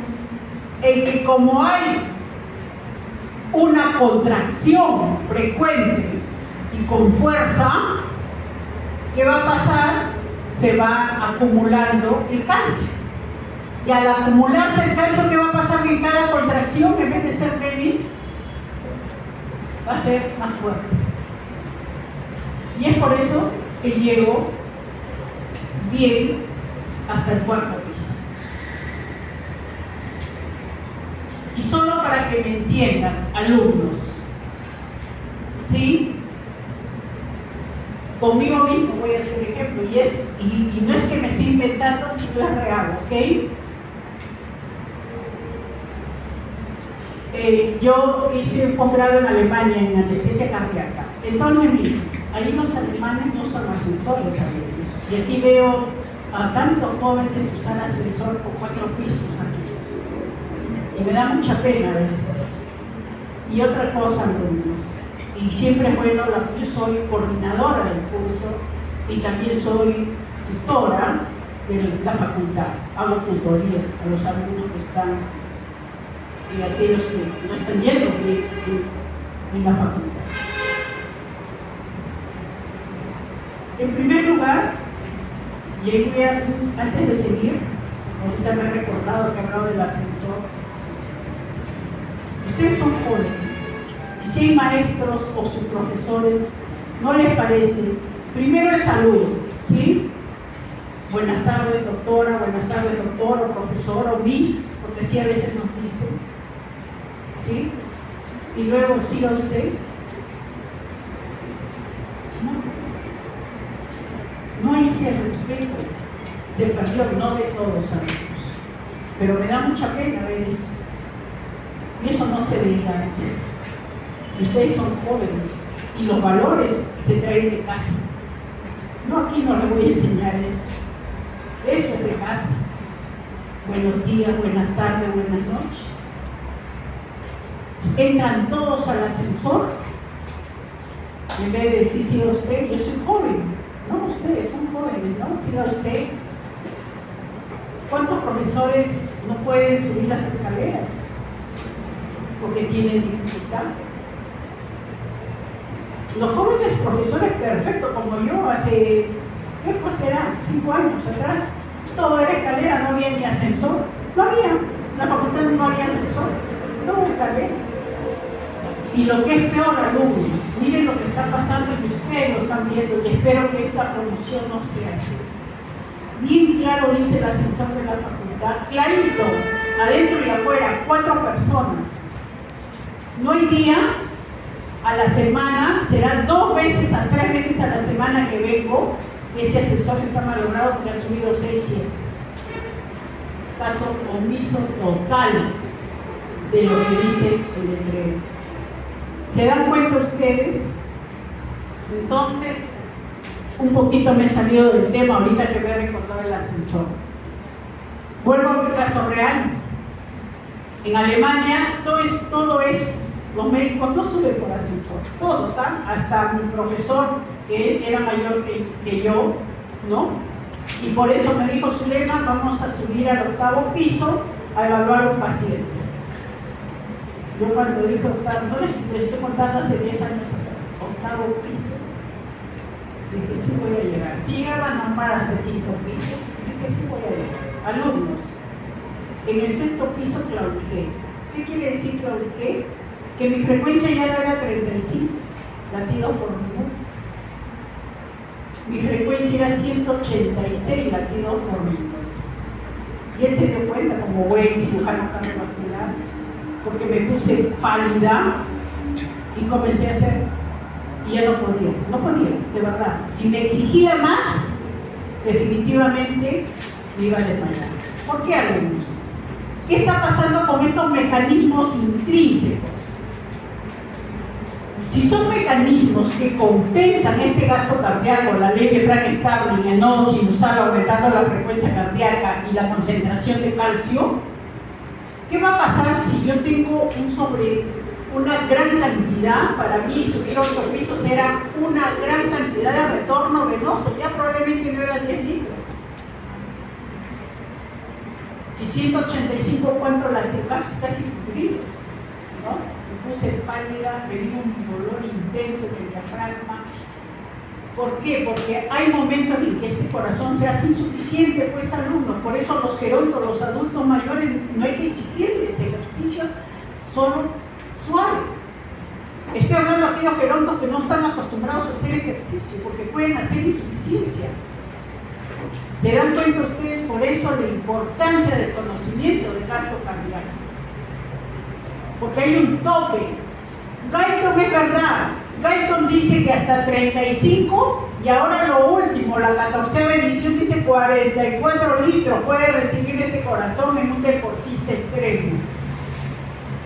En que como hay una contracción frecuente y con fuerza, ¿qué va a pasar? Se va acumulando el calcio. Y al acumularse el calcio, ¿qué va a pasar? Que en cada contracción, en vez de ser débil, va a ser más fuerte. Y es por eso que llego bien hasta el 4º piso. Y solo para que me entiendan, alumnos, ¿sí? Conmigo mismo voy a hacer ejemplo, y no es que me esté inventando, sino es real, ¿ok? Yo hice un posgrado en Alemania en anestesia cardíaca. Entonces, miren, ahí los alemanes no usan ascensores, alumnos. Y aquí veo a tantos jóvenes usar ascensor por 4 pisos aquí. Y me da mucha pena a veces. Y otra cosa, alumnos, Y siempre es bueno, yo soy coordinadora del curso y también soy tutora de la facultad. Hago tutoría a los alumnos que están y a aquellos que no están yendo en la facultad. En primer lugar, y ahí voy a, antes de seguir, ahorita me he recordado que he hablado del ascensor. Ustedes son jóvenes, y si hay maestros o sus profesores, ¿no les parece? Primero el saludo, ¿sí? Buenas tardes, doctora, buenas tardes, doctor, o profesor, o miss, porque así a veces nos dicen, ¿sí? Y luego siga usted. No hay ese respeto, se perdió, no de todos sabemos, pero me da mucha pena ver eso. Y eso no se veía antes. Ustedes son jóvenes y los valores se traen de casa. No, aquí no les voy a enseñar eso. Eso es de casa. Buenos días, buenas tardes, buenas noches. Entran todos al ascensor y en vez de decir, siga usted, yo soy joven. No, ustedes son jóvenes, ¿no? Siga usted. ¿Cuántos profesores no pueden subir las escaleras porque tienen dificultad? Los jóvenes profesores perfectos como yo hace, ¿qué pues será? 5 años atrás, todo era escalera, no había ni ascensor. No había, en la facultad no había ascensor, todo escalera. Y lo que es peor, alumnos, miren lo que está pasando y ustedes lo están viendo y espero que esta promoción no sea así. Bien claro dice el ascensor de la facultad, clarito, adentro y afuera, 4 personas. No hay día a la semana, será 2 veces a 3 veces a la semana que vengo, que ese ascensor está malogrado porque han subido 6, 7. Caso omiso total de lo que dice el letrero. ¿Se dan cuenta ustedes? Entonces, un poquito me he salido del tema ahorita que me he recordado el ascensor. Vuelvo a mi caso real. En Alemania todo es, los médicos no suben por ascensor, todos, ¿ah? Hasta mi profesor, que él era mayor que yo, ¿no? Y por eso me dijo Zulema, vamos a subir al 8º piso a evaluar a un paciente. Yo cuando dije octavo, no les estoy contando hace 10 años atrás, 8º piso, dije sí voy a llegar. Si llegaba normal hasta el 5º piso, dije sí voy a llegar. Alumnos, en el 6º piso claudiqué. ¿Qué quiere decir claudiqué? Que mi frecuencia ya no era 35 latidos por minuto. Mi frecuencia era 186 latidos por minuto. Y él se dio cuenta como buen cirujano cardiovascular, porque me puse pálida y comencé a hacer, y ya no podía, de verdad. Si me exigía más, definitivamente me iba a desmayar. ¿Por qué, alumnos? ¿Qué está pasando con estos mecanismos intrínsecos? Si son mecanismos que compensan este gasto cardíaco, la ley de Frank-Starling, el nodo sinusal aumentando la frecuencia cardíaca y la concentración de calcio, ¿qué va a pasar si yo tengo una gran cantidad? Para mí subir 8 pisos era una gran cantidad de retorno venoso, ya probablemente no era 10 litros. Si 185, ¿cuánto la casi cubrí? ¿No? Me puse pálida, me vino un dolor intenso en el diafragma. ¿Por qué? Porque hay momentos en que este corazón se hace insuficiente, pues alumnos. Por eso los gerontos, los adultos mayores, no hay que exigirles ejercicio solo suave. Estoy hablando de aquellos gerontos que no están acostumbrados a hacer ejercicio, porque pueden hacer insuficiencia. ¿Se dan cuenta ustedes por eso la importancia del conocimiento del gasto cardíaco? Porque hay un tope. Guyton es verdad. Guyton dice que hasta 35 y ahora lo último, la 14ª edición dice 44 litros puede recibir este corazón en un deportista extremo.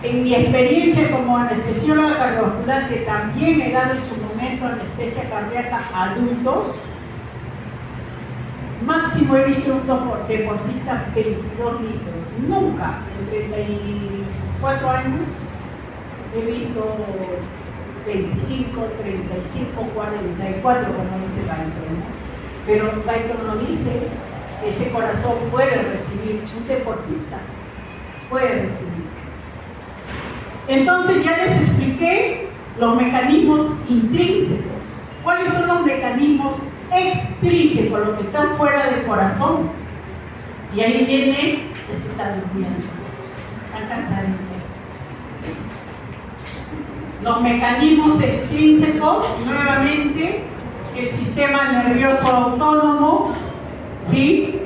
En mi experiencia como anestesióloga cardiovascular, que también he dado en su momento anestesia cardíaca a adultos, máximo he visto un deportista 22 litros. Nunca, en 34 años, he visto 25, 35, 44, como dice Guyton, ¿no? Pero Guyton no dice que ese corazón puede recibir, un deportista puede recibir. Entonces ya les expliqué los mecanismos intrínsecos. ¿Cuáles son los mecanismos extrínsecos, los que están fuera del corazón? Y ahí viene que se está durmiendo, están cansaditos. Los mecanismos extrínsecos, nuevamente, el sistema nervioso autónomo, ¿sí?,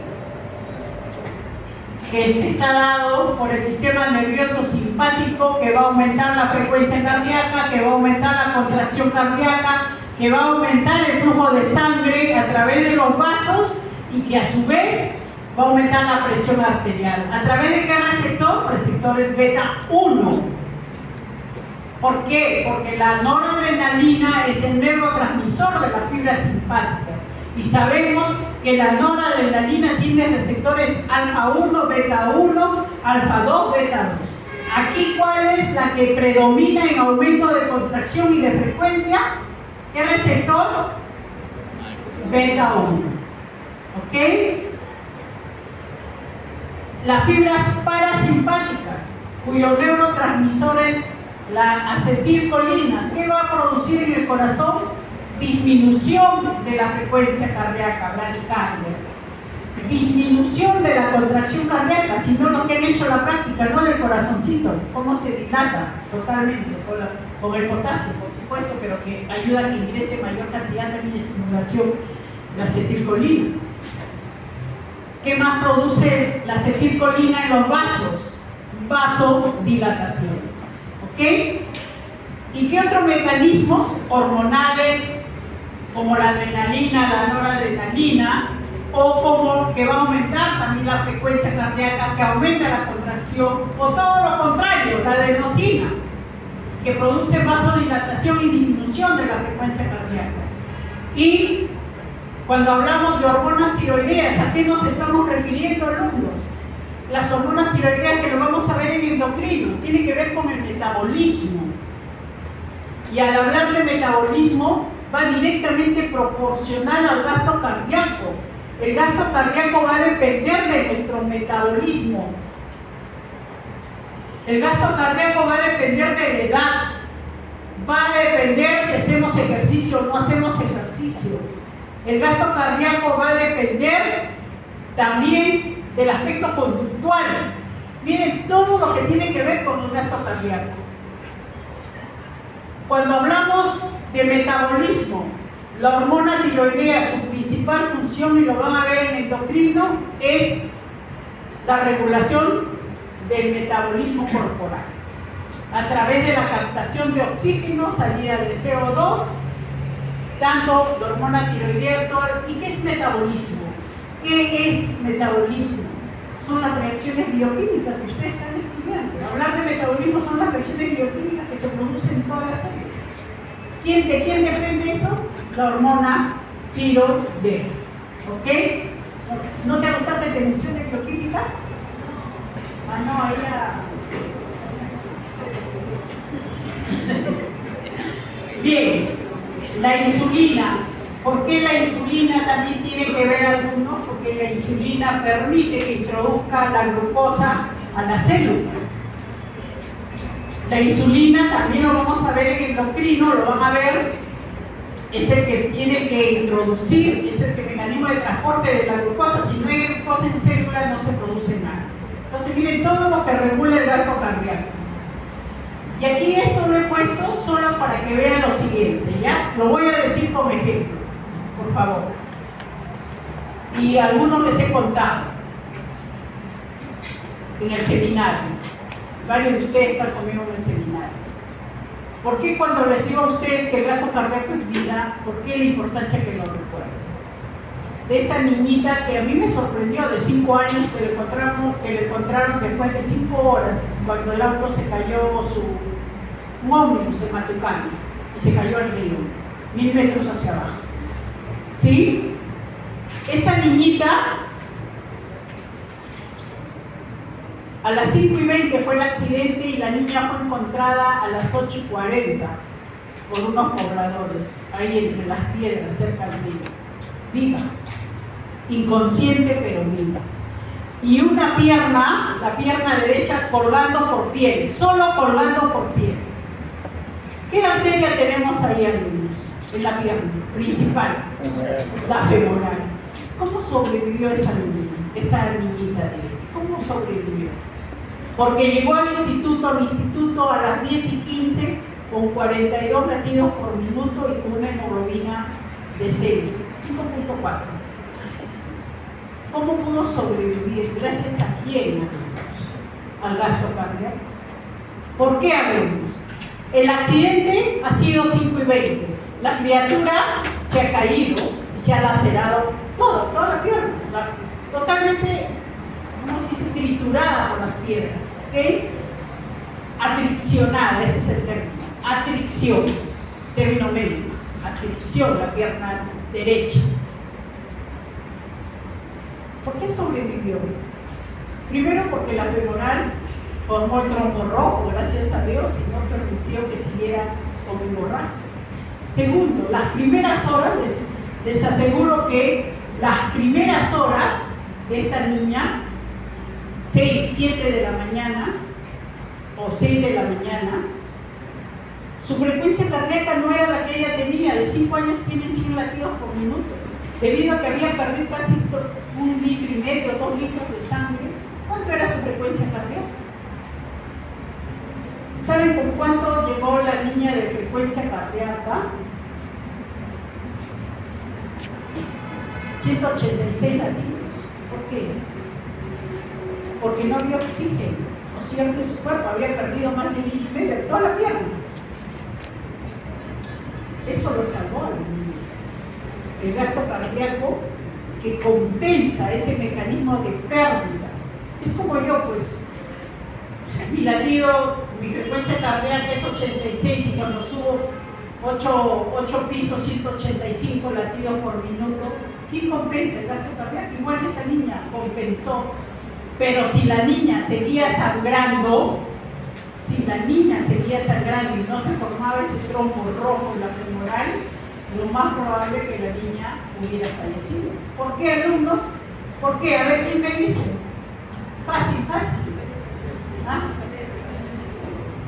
que está dado por el sistema nervioso simpático, que va a aumentar la frecuencia cardíaca, que va a aumentar la contracción cardíaca, que va a aumentar el flujo de sangre a través de los vasos y que a su vez va a aumentar la presión arterial. ¿A través de qué receptor? Receptores beta 1. ¿Por qué? Porque la noradrenalina es el neurotransmisor de las fibras simpáticas. Y sabemos que la noradrenalina tiene receptores alfa 1, beta 1, alfa 2, beta 2. Aquí, ¿cuál es la que predomina en aumento de contracción y de frecuencia? ¿Qué receptor? Beta 1. ¿Ok? Las fibras parasimpáticas, cuyos neurotransmisores, la acetilcolina, ¿qué va a producir en el corazón? Disminución de la frecuencia cardíaca, bradicardia. Disminución de la contracción cardíaca, si no lo que han hecho la práctica, no del corazoncito, cómo se dilata totalmente con el potasio, por supuesto, pero que ayuda a que ingrese mayor cantidad de estimulación la acetilcolina. ¿Qué más produce la acetilcolina en los vasos? Vasodilatación. ¿Ok? ¿Y qué otros mecanismos hormonales, como la adrenalina, la noradrenalina, o como que va a aumentar también la frecuencia cardíaca, que aumenta la contracción, o todo lo contrario, la adenosina, que produce vasodilatación y disminución de la frecuencia cardíaca? Y cuando hablamos de hormonas tiroideas, ¿a qué nos estamos refiriendo, alumnos? Las hormonas tiroideas, que lo vamos a ver en endocrino, tiene que ver con el metabolismo. Y al hablar de metabolismo, va directamente proporcional al gasto cardíaco. El gasto cardíaco va a depender de nuestro metabolismo. El gasto cardíaco va a depender de la edad. Va a depender si hacemos ejercicio o no hacemos ejercicio. El gasto cardíaco va a depender también del aspecto conductual. Miren todo lo que tiene que ver con el gasto cardíaco. Cuando hablamos de metabolismo, la hormona tiroidea, su principal función, y lo van a ver en endocrino, es la regulación del metabolismo corporal a través de la captación de oxígeno, salida de CO2, tanto la hormona tiroidea. ¿Y qué es metabolismo? ¿Qué es metabolismo? Son las reacciones bioquímicas que ustedes están estudiando. Hablar de metabolismo son las reacciones bioquímicas que se producen en todas las células. ¿De quién depende eso? La hormona tiroidea. ¿Ok? ¿No te gusta que te mencione bioquímica? Ah, no, ella... Bien, la insulina. ¿Por qué la insulina también tiene que ver algunos? Porque la insulina permite que introduzca la glucosa a la célula. La insulina también lo vamos a ver en endocrino, lo van a ver, es el que tiene que introducir, es el mecanismo de transporte de la glucosa. Si no hay glucosa en células, no se produce nada. Entonces miren todo lo que regula el gasto cardíaco. Y aquí esto lo he puesto solo para que vean lo siguiente, ¿ya? Lo voy a decir como ejemplo, por favor. Y a algunos les he contado en el seminario. Varios de ustedes están conmigo en el seminario. ¿Por qué cuando les digo a ustedes que el gasto cardíaco es vida, por qué la importancia que lo recuerden? De esta niñita que a mí me sorprendió, de 5 años, que le encontraron después de 5 horas, cuando el auto se cayó, un ómnibus en Matucana, y se cayó al río, 1000 metros hacia abajo. ¿Sí? Esta niñita, a las 5:20 fue el accidente y la niña fue encontrada a las 8:40. por unos pobladores, ahí entre las piedras, cerca del río. Viva, inconsciente pero viva. Y una pierna, la pierna derecha, colgando por piel, solo colgando por piel. ¿Qué arteria tenemos ahí, alumnos? En la pierna principal, la femoral. ¿Cómo sobrevivió esa niñita de él? ¿Cómo sobrevivió? Porque llegó al instituto a las 10:15 con 42 latidos por minuto y con una hemoglobina de 5.4. ¿Cómo pudo sobrevivir? ¿Gracias a quién? Al gasto cardíaco. ¿Por qué hablemos? El accidente ha sido 5:20. La criatura se ha caído, se ha lacerado toda la pierna, totalmente, ¿cómo se dice?, triturada por las piedras, ¿ok? Atriccionada, ese es el término. Atricción, término médico. Atricción, la pierna derecha. ¿Por qué sobrevivió? Primero porque la femoral formó el trombo rojo, gracias a Dios, y no permitió que siguiera con hemorragia. Segundo, las primeras horas, les aseguro que las primeras horas de esta niña, 6, 7 de la mañana o 6 de la mañana, su frecuencia cardíaca no era la que ella tenía. De 5 años tienen 100 latidos por minuto, debido a que había perdido casi 1,5 litros, 2 litros de sangre. ¿Cuánto era su frecuencia cardíaca? ¿Saben con cuánto llegó la niña de frecuencia cardíaca? 186 latidos. ¿Por qué? Porque no había oxígeno, ¿no es cierto? Su cuerpo había perdido más de 1,5 litros, toda la pierna. Eso lo salvó al niño. El gasto cardíaco que compensa ese mecanismo de pérdida. Es como yo, pues, mi latido, mi frecuencia cardíaca es 86 y cuando subo 8 pisos, 185 latidos por minuto. ¿Quién compensa el gasto cardíaco? Igual esta niña compensó. Pero si la niña seguía sangrando, y no se formaba ese trombo rojo en la femoral, lo más probable es que la niña hubiera fallecido. ¿Por qué, alumnos? ¿Por qué? A ver, ¿quién me dice? Fácil. ¿Ah?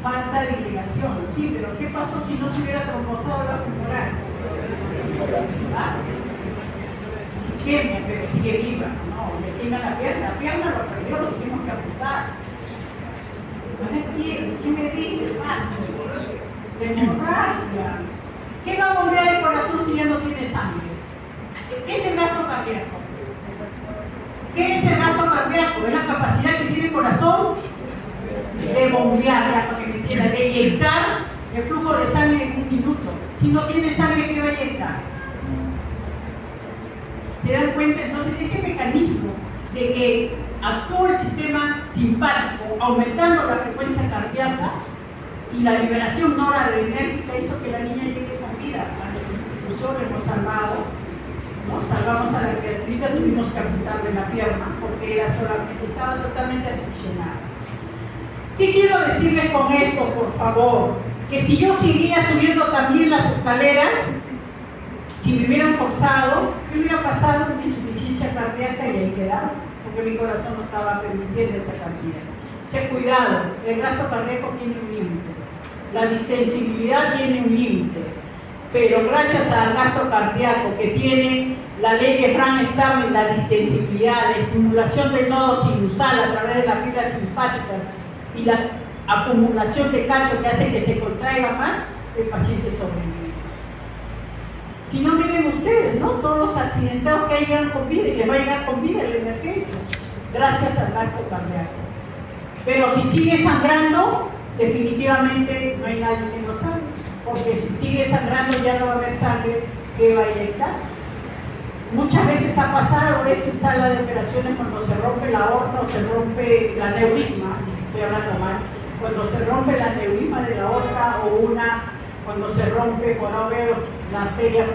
Falta de irrigación. Sí, pero ¿qué pasó si no se hubiera trombosado la femoral? ¿Ah? Isquemia, pero sigue viva. No, le quema la pierna lo perdió, lo tuvimos que amputar. ¿Quién me dice? Fácil. Hemorragia. ¿Qué va a bombear el corazón si ya no tiene sangre? ¿Qué es el gasto cardíaco? ¿Qué es el gasto cardíaco? Es la capacidad que tiene el corazón de bombear, de inyectar el flujo de sangre en 1 minuto. Si no tiene sangre, ¿qué va a inyectar? ¿Se dan cuenta? Entonces, este mecanismo de que actúa el sistema simpático, aumentando la frecuencia cardíaca y la liberación noradrenérgica, hizo que la niña llegue con vida a nuestra institución. Hemos salvado, ¿no? Salvamos a la criaturita, tuvimos que amputarle la pierna porque estaba totalmente aficionada. ¿Qué quiero decirles con esto, por favor? Que si yo seguía subiendo también las escaleras, si me hubieran forzado, ¿qué hubiera pasado con mi insuficiencia cardíaca? Y ahí quedaba, porque mi corazón no estaba permitiendo esa cantidad. O sea, cuidado, el gasto cardíaco tiene un límite, la distensibilidad tiene un límite, pero gracias al gasto cardíaco que tiene la ley de Frank Starling, la distensibilidad, la estimulación del nodo sinusal a través de las fibras simpáticas y la acumulación de calcio que hace que se contraiga más, el paciente sobrevive. Si no, miren ustedes, ¿no? Todos los accidentados que ahí llegan con vida y les va a llegar con vida en la emergencia, gracias al gasto cardíaco. Pero si sigue sangrando, definitivamente no hay nadie que lo salve, porque si sigue sangrando ya no va a haber sangre que va a inyectar. Muchas veces ha pasado eso en sala de operaciones cuando se rompe la aorta o se rompe la aneurisma, estoy hablando mal, cuando se rompe la aneurisma de la aorta o cuando se rompe, por ver la arteria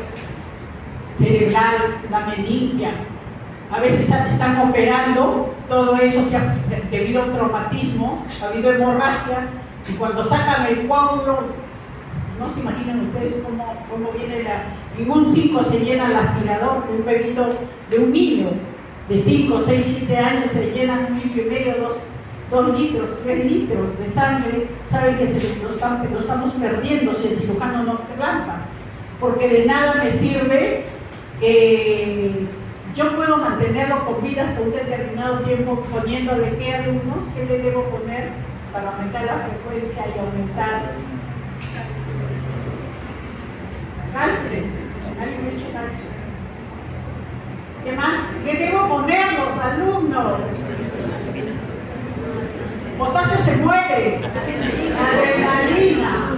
cerebral, la meningia. A veces están operando, todo eso debido a un traumatismo, ha habido hemorragia, y cuando sacan el coágulo, No se imaginan ustedes cómo viene en un 5 se llena el aspirador de un bebito, de un niño de 5, 6, 7 años, se llenan 1,5 litros, 2 litros, 3 litros de sangre. Saben que lo estamos perdiendo si el cirujano no trampa, porque de nada me sirve que yo puedo mantenerlo con vida hasta un determinado tiempo poniéndole qué alumnos, qué le debo poner para aumentar la frecuencia y aumentar calcio. Hay mucho calcio. ¿Qué más? ¿Qué debo poner los alumnos? Potasio se muere. Adrenalina.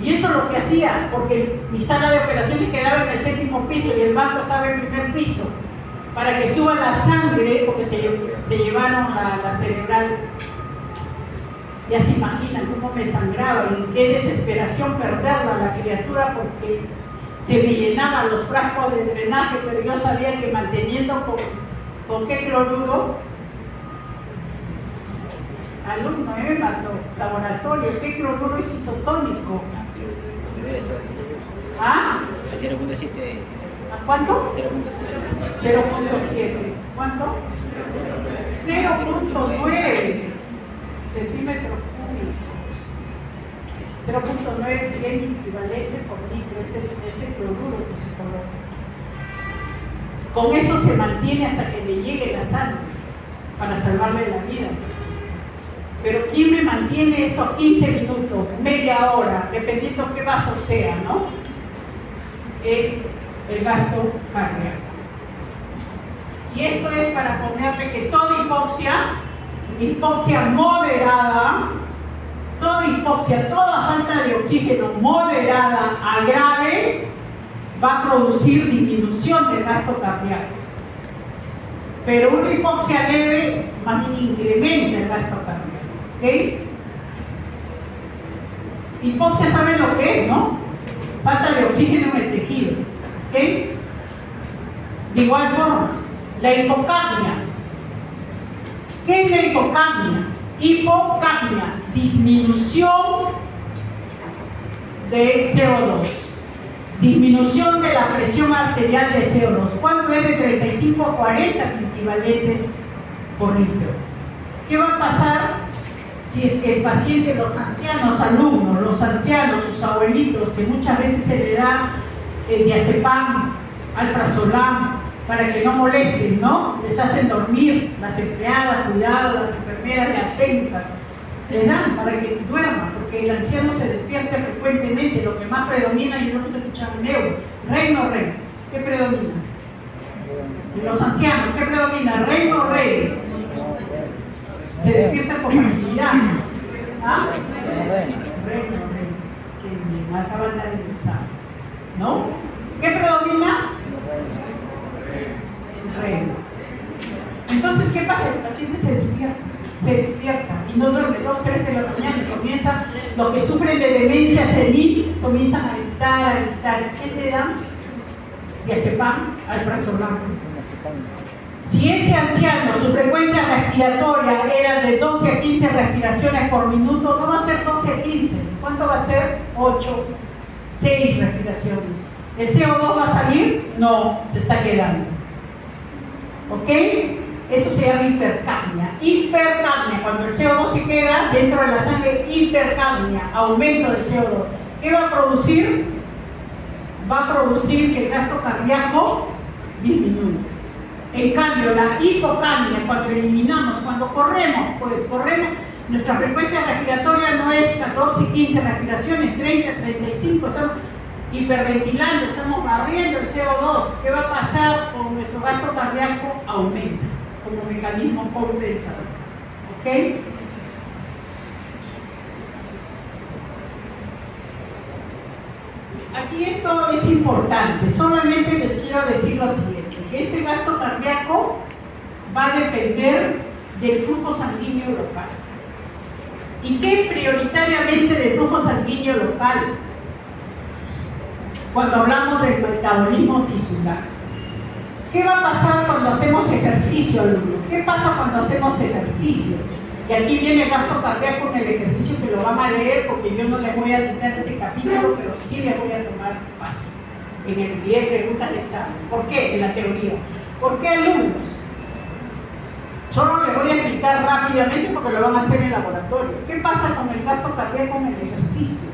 Y eso es lo que hacía, porque mi sala de operaciones quedaba en el 7º piso y el banco estaba en el primer piso, para que suba la sangre, porque se llevaron la cerebral. Ya se imaginan cómo me sangraba y qué desesperación perderla la criatura, porque se me llenaban los frascos de drenaje, pero yo sabía que manteniendo con qué cloruro. Alumno, me mató, laboratorio, ¿qué cloruro es isotónico? Eso. ¿Ah? 0.7. ¿A cuánto? 0.7. 0.7. ¿Cuánto? 0.9 centímetros cúbicos. 0.9 bien equivalente por litro, ese cloruro que se coloca. Con eso se mantiene hasta que le llegue la sangre para salvarle la vida. Pues. Pero ¿quién me mantiene estos 15 minutos, media hora, dependiendo qué vaso sea, ¿no? Es el gasto cardíaco. Y esto es para ponerle que toda hipoxia moderada, toda falta de oxígeno moderada a grave, va a producir disminución del gasto cardíaco. Pero una hipoxia leve más bien incrementa el gasto cardíaco. ¿Ok? Hipoxia, ¿saben lo que es, no? Falta de oxígeno en el tejido. ¿Ok? De igual forma, la hipocapnia. ¿Qué es la hipocapnia? Hipocapnia, disminución de CO2, disminución de la presión arterial de CO2. ¿Cuánto es de 35 a 40 equivalentes por litro? ¿Qué va a pasar si es que el paciente, los ancianos alumnos, los ancianos, sus abuelitos, que muchas veces se le da diazepam, alprazolam, para que no molesten, ¿no? Les hacen dormir, las empleadas, cuidado, las enfermeras, las técnicas, les dan para que duerman, porque el anciano se despierta frecuentemente. Lo que más predomina, y no lo he escuchado en neuro, rey o rey, ¿qué predomina? En los ancianos, ¿qué predomina? Rey o rey. Se despierta con facilidad. ¿Ah? Rey, que me acaban de analizar, ¿no? ¿Qué predomina? Rey. Entonces, ¿qué pasa? El paciente se despierta y no duerme 2, 3 de la mañana y comienza, los que sufren de demencia senil comienzan a gritar. ¿Qué le dan? Diazepam, alprazolam. Si ese anciano, su frecuencia respiratoria era de 12 a 15 respiraciones por minuto, no va a ser 12 a 15. ¿Cuánto va a ser? 8, 6 respiraciones. ¿El CO2 va a salir? No, se está quedando. ¿Ok? Eso se llama hipercapnia. Hipercapnia, cuando el CO2 se queda dentro de la sangre, hipercapnia, aumento del CO2. ¿Qué va a producir? Va a producir que el gasto cardíaco disminuya. En cambio, la hipocapnia, cuando eliminamos, cuando corremos, nuestra frecuencia respiratoria no es 14, 15 respiraciones, 30, 35, estamos hiperventilando, estamos barriendo el CO2. ¿Qué va a pasar con nuestro gasto cardíaco? Aumenta como mecanismo compensador. ¿Ok? Aquí esto es importante, solamente les quiero decir lo siguiente, que este gasto cardíaco va a depender del flujo sanguíneo local. ¿Y qué prioritariamente del flujo sanguíneo local? Cuando hablamos del metabolismo tisular. ¿Qué va a pasar cuando hacemos ejercicio, alumno? ¿Qué pasa cuando hacemos ejercicio? Y aquí viene el gasto cardíaco en el ejercicio que lo van a leer porque yo no les voy a dictar ese capítulo, pero sí les voy a tomar paso en el 10 preguntas de examen. ¿Por qué? En la teoría. ¿Por qué alumnos? Solo les voy a explicar rápidamente porque lo van a hacer en el laboratorio. ¿Qué pasa con el gasto cardíaco en el ejercicio?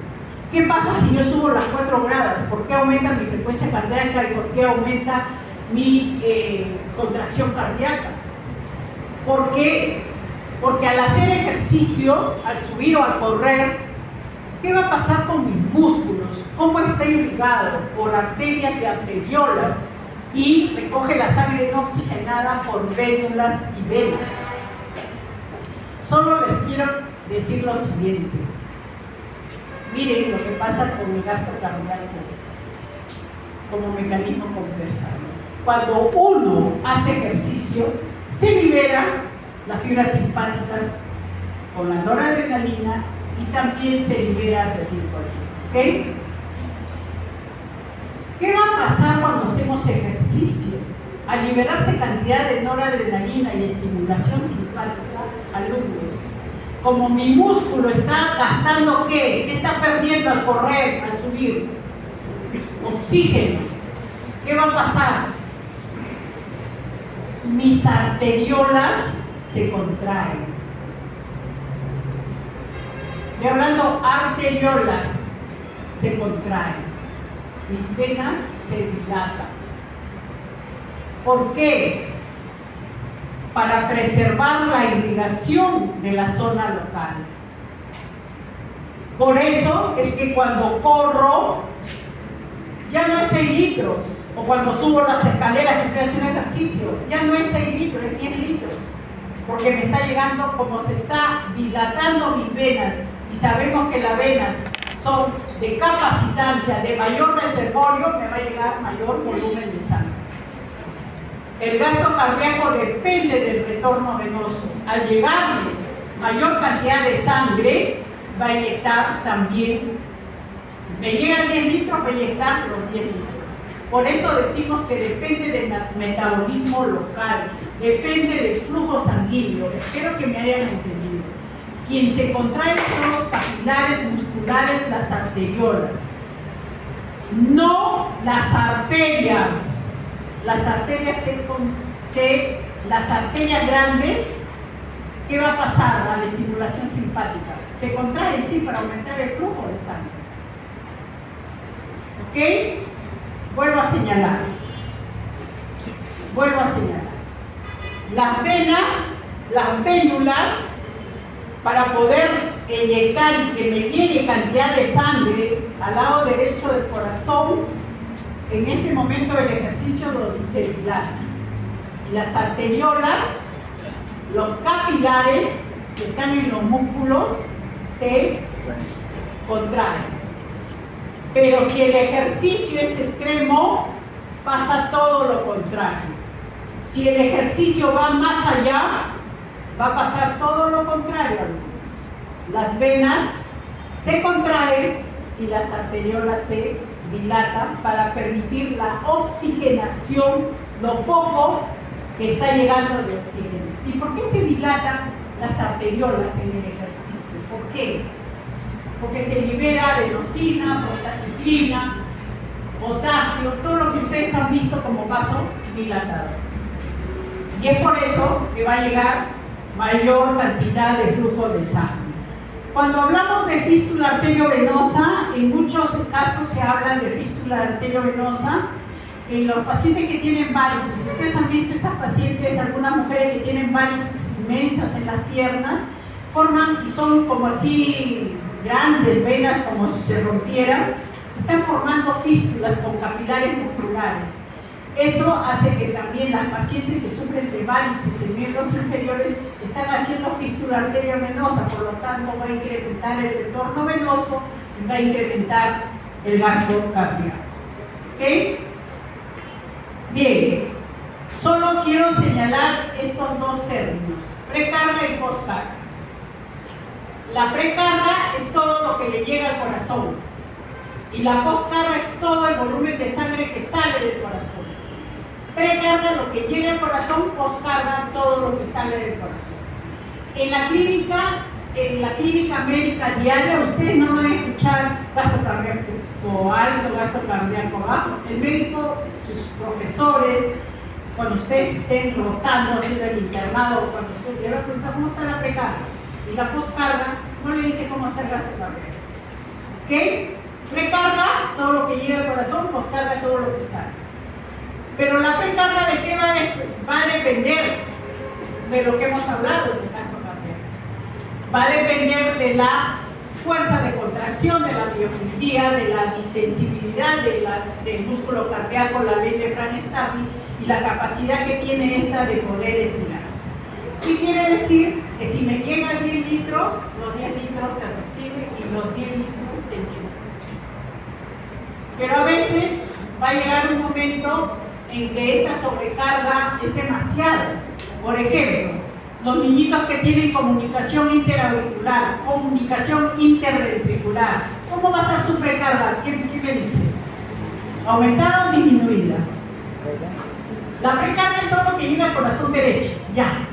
¿Qué pasa si yo subo las 4 gradas? ¿Por qué aumenta mi frecuencia cardíaca y por qué aumenta mi contracción cardíaca? ¿Por qué? Porque al hacer ejercicio, al subir o al correr, ¿qué va a pasar con mis músculos? ¿Cómo está irrigado por arterias y arteriolas? Y recoge la sangre no oxigenada por vénulas y venas. Solo les quiero decir lo siguiente. Miren lo que pasa con el gasto cardíaco como mecanismo conversal. Cuando uno hace ejercicio, se libera las fibras simpáticas con la noradrenalina y también se libera acetilcolina. ¿Ok? ¿Qué va a pasar cuando hacemos ejercicio? Al liberarse cantidad de noradrenalina y estimulación simpática, alumnos, como mi músculo está gastando ¿qué? ¿Qué está perdiendo al correr, al subir? Oxígeno. ¿Qué va a pasar? Mis arteriolas se contraen. Estoy hablando arteriolas se contraen. Mis venas se dilatan. ¿Por qué? Para preservar la irrigación de la zona local. Por eso es que cuando corro, ya no es 6 litros, o cuando subo las escaleras que estoy haciendo ejercicio, ya no es 6 litros, es 10 litros, porque me está llegando, como se está dilatando mis venas, y sabemos que las venas son de capacitancia, de mayor reservorio, me va a llegar mayor volumen de sangre. El gasto cardíaco depende del retorno venoso. Al llegarme mayor cantidad de sangre, va a inyectar también, me llegan 10 litros, va a inyectar los 10 litros. Por eso decimos que depende del metabolismo local, depende del flujo sanguíneo. Espero que me hayan entendido. Quien se contrae son los capilares musculares, las arteriolas, no las arterias. Las arterias las arterias grandes, ¿qué va a pasar a la estimulación simpática? Se contraen, sí, para aumentar el flujo de sangre. ¿Ok? Vuelvo a señalar. Las venas, las vénulas, para poder inyectar y que me llegue cantidad de sangre al lado derecho del corazón, en este momento del ejercicio se dilatan. Y las arteriolas, los capilares que están en los músculos, se contraen. Pero si el ejercicio es extremo, pasa todo lo contrario. Si el ejercicio va más allá, va a pasar todo lo contrario, alumnos. Las venas se contraen y las arteriolas se dilatan para permitir la oxigenación, lo poco que está llegando de oxígeno. ¿Y por qué se dilatan las arteriolas en el ejercicio? ¿Por qué? Porque se libera adenosina, prostaciclina, potasio, todo lo que ustedes han visto como vasodilatadores. Y es por eso que va a llegar mayor cantidad de flujo de sangre. Cuando hablamos de fístula arteriovenosa, en muchos casos se habla de fístula arteriovenosa en los pacientes que tienen varices. Si ustedes han visto esas pacientes, algunas mujeres que tienen varices inmensas en las piernas, forman y son como así grandes venas, como si se rompieran, están formando fístulas con capilares musculares. Eso hace que también las pacientes que sufren de varices en miembros inferiores están haciendo fístula arteriovenosa, por lo tanto va a incrementar el retorno venoso y va a incrementar el gasto cardíaco. ¿Ok? Bien, solo quiero señalar estos dos términos, precarga y poscarga. La precarga es todo lo que le llega al corazón y la poscarga es todo el volumen de sangre que sale del corazón. Precarga lo que llega al corazón, poscarga todo lo que sale del corazón. en la clínica médica diaria, ustedes no van a escuchar gasto cardíaco alto, gasto cardíaco bajo. El médico, sus profesores, cuando ustedes estén rotando, haciendo el internado, cuando ustedes le van a preguntar cómo está la precarga y la poscarga, no le dice cómo está el gasto cardíaco. ¿Ok? Precarga, todo lo que llega al corazón, poscarga, todo lo que sale. Pero la precarga, ¿de qué va a depender? De lo que hemos hablado del gasto cardíaco. Va a depender de la fuerza de contracción, de la miometría, de la distensibilidad del músculo cardíaco, la ley de Branislav, y la capacidad que tiene esta de poder estirarse. ¿Qué quiere decir? Que si me llegan 10 litros, los 10 litros se reciben y los 10 litros se llevan. Pero a veces va a llegar un momento en que esta sobrecarga es demasiado. Por ejemplo, los niñitos que tienen comunicación interauricular, comunicación interventricular, ¿cómo va a estar su precarga? ¿Quién me dice? ¿Aumentada o disminuida? La precarga es todo lo que llega al corazón derecho, ya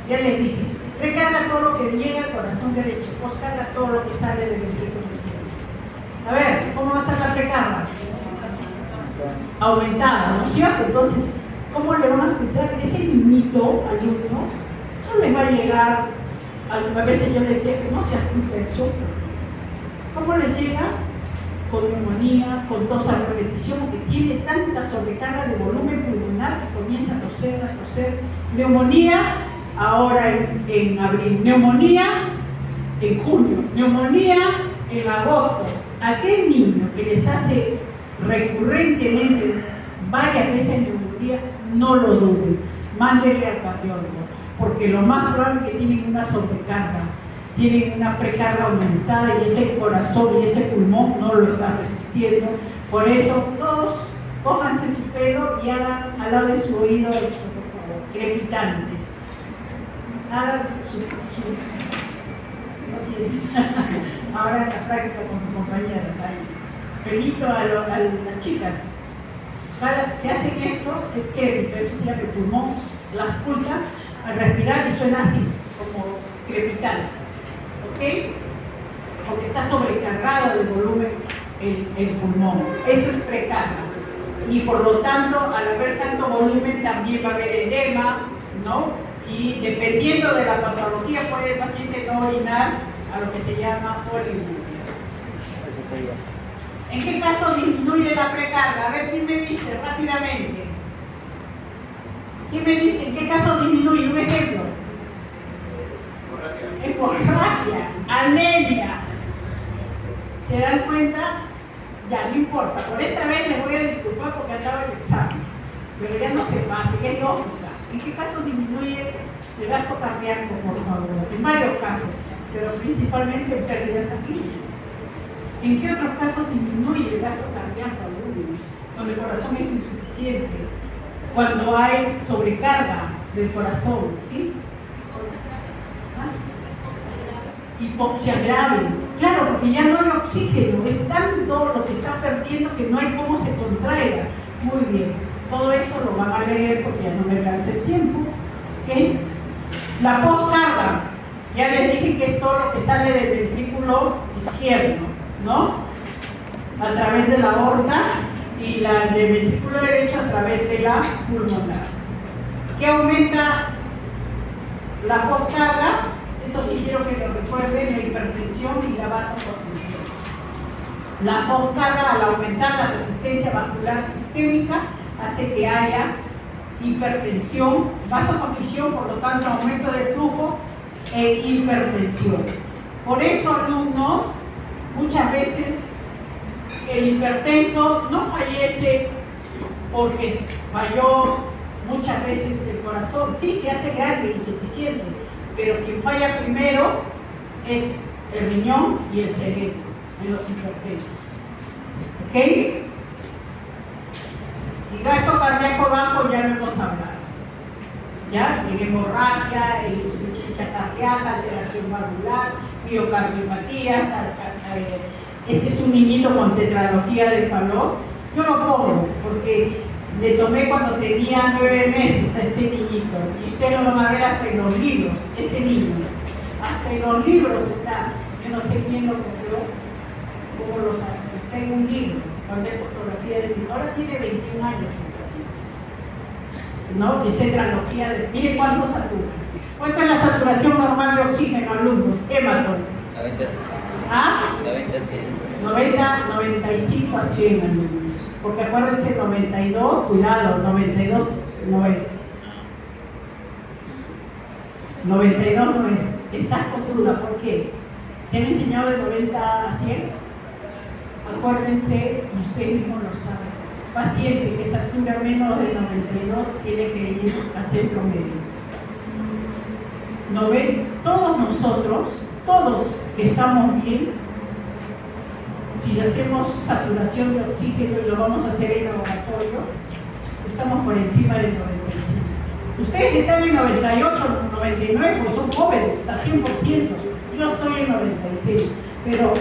les dije. Precarga todo lo que llega al corazón derecho, poscarga todo lo que sale del ventrículo izquierdo. A ver, ¿cómo va a estar la precarga? Aumentada, ¿no es cierto? Entonces, ¿cómo le van a explicar? Ese niñito, alumnos, no les va a llegar, algunas veces yo les decía que no se infección. ¿Cómo les llega? Con neumonía, con tos a repetición, que tiene tanta sobrecarga de volumen pulmonar que comienza a toser. Neumonía ahora en abril, neumonía en junio, neumonía en agosto. Aquel niño que les hace recurrentemente varias veces neumonía, no lo duden, mándenle al cardiólogo, porque lo más probable es que tienen una sobrecarga. Tienen una precarga aumentada y ese corazón y ese pulmón no lo está resistiendo. Por eso, todos cójanse su pelo y hagan al lado de su oído esto, por favor, crepitantes. Hagan ahora en la práctica con tus compañeras ahí. Pelito a las chicas. Si hacen esto, es que eso se llama el pulmón, la ausculta al respirar y suena así, como crepitantes. ¿Ok? Porque está sobrecargado de volumen el pulmón. Eso es precarga. Y por lo tanto, al haber tanto volumen, también va a haber edema, ¿no? Y dependiendo de la patología, puede el paciente no orinar a lo que se llama poliuria. ¿En qué caso disminuye la precarga? A ver, ¿quién me dice rápidamente? ¿Quién me dice en qué caso disminuye? Un ejemplo. Hemorragia, anemia. ¿Se dan cuenta? Ya, no importa. Por esta vez les voy a disculpar porque andaba el examen. Pero ya no se va, así que es lógica. ¿En qué caso disminuye el gasto cardíaco, por favor? En varios casos, pero principalmente en pérdida sanguínea. ¿En qué otros casos disminuye el gasto cardíaco, donde el corazón es insuficiente? Cuando hay sobrecarga del corazón, ¿sí? Hipoxia grave, claro, porque ya no hay oxígeno, es tanto lo que está perdiendo que no hay cómo se contraiga. Muy bien, todo eso lo van a leer porque ya no me alcanza el tiempo. ¿Okay? La poscarga, ya les dije que es todo lo que sale del ventrículo izquierdo, ¿no? A través de la aorta y del ventrículo derecho a través de la pulmonar. ¿Qué aumenta la poscarga? Esto sí quiero que lo recuerden, la hipertensión y la vasoconstricción. La poscarga, al aumentar la resistencia vascular sistémica, hace que haya hipertensión, vasoconstricción, por lo tanto aumento del flujo e hipertensión. Por eso, alumnos, muchas veces el hipertenso no fallece porque falló muchas veces el corazón. Sí, se hace grande, insuficiente, pero quien falla primero es el riñón y el cerebro en los hipertensos. ¿Ok? El gasto cardíaco bajo ya lo hemos hablado. ¿Ya? En hemorragia, en insuficiencia cardíaca, alteración valvular, miocardiopatías. Este es un niñito con tetralogía de Fallot. Yo lo pongo porque le tomé cuando tenía 9 meses a este niñito. Y ustedes lo van a ver hasta en los libros, este niño. hasta en los libros está. Yo no sé quién lo compró, cómo lo sabe. Está en un libro, cuando hay fotografía de mi. Ahora tiene 21 años en casi. ¿No? Esta tetralogía de. Mire cuánto satura. ¿Cuánto es la saturación normal de oxígeno, alumnos? Hematon. 90, ¿Ah? 90, 100. 90, 95 a 100 alumnos. Porque acuérdense, 92, cuidado, 92 no es. 92 no es. Estás con duda, ¿por qué? ¿Te han enseñado de 90 a 100? Acuérdense, y ustedes mismos lo saben. Paciente que satura menos de 92 tiene que ir al centro médico. ¿No ven? Todos nosotros, todos que estamos bien, si hacemos saturación de oxígeno y lo vamos a hacer en laboratorio, estamos por encima del 95. Ustedes están en 98, 99, pues son jóvenes, a 100%. Yo estoy en 96. Pero,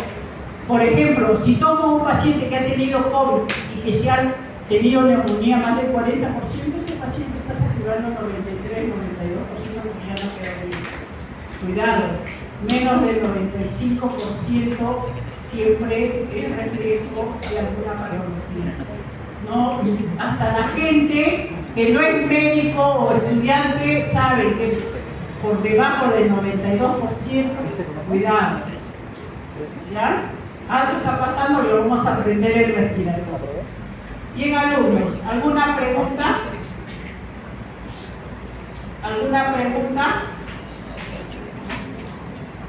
por ejemplo, si tomo un paciente que ha tenido COVID y que se ha tenido neumonía más del 40%, ese paciente está saturando 93, 92%, porque ya no queda bien. Cuidado, menos del 95% siempre es riesgo de alguna patología. ¿No? Hasta la gente que no es médico o estudiante sabe que por debajo del 92%, cuidado. ¿Ya? Algo está pasando y lo vamos a aprender el respirador. Bien, alumnos, ¿alguna pregunta? ¿Alguna pregunta?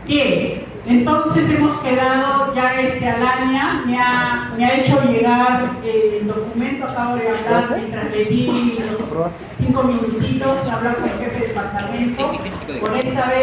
Bien, entonces hemos quedado ya Alania me ha hecho llegar el documento, acabo de hablar mientras le di los 5 minutitos, hablar con el jefe de departamento, por esta vez.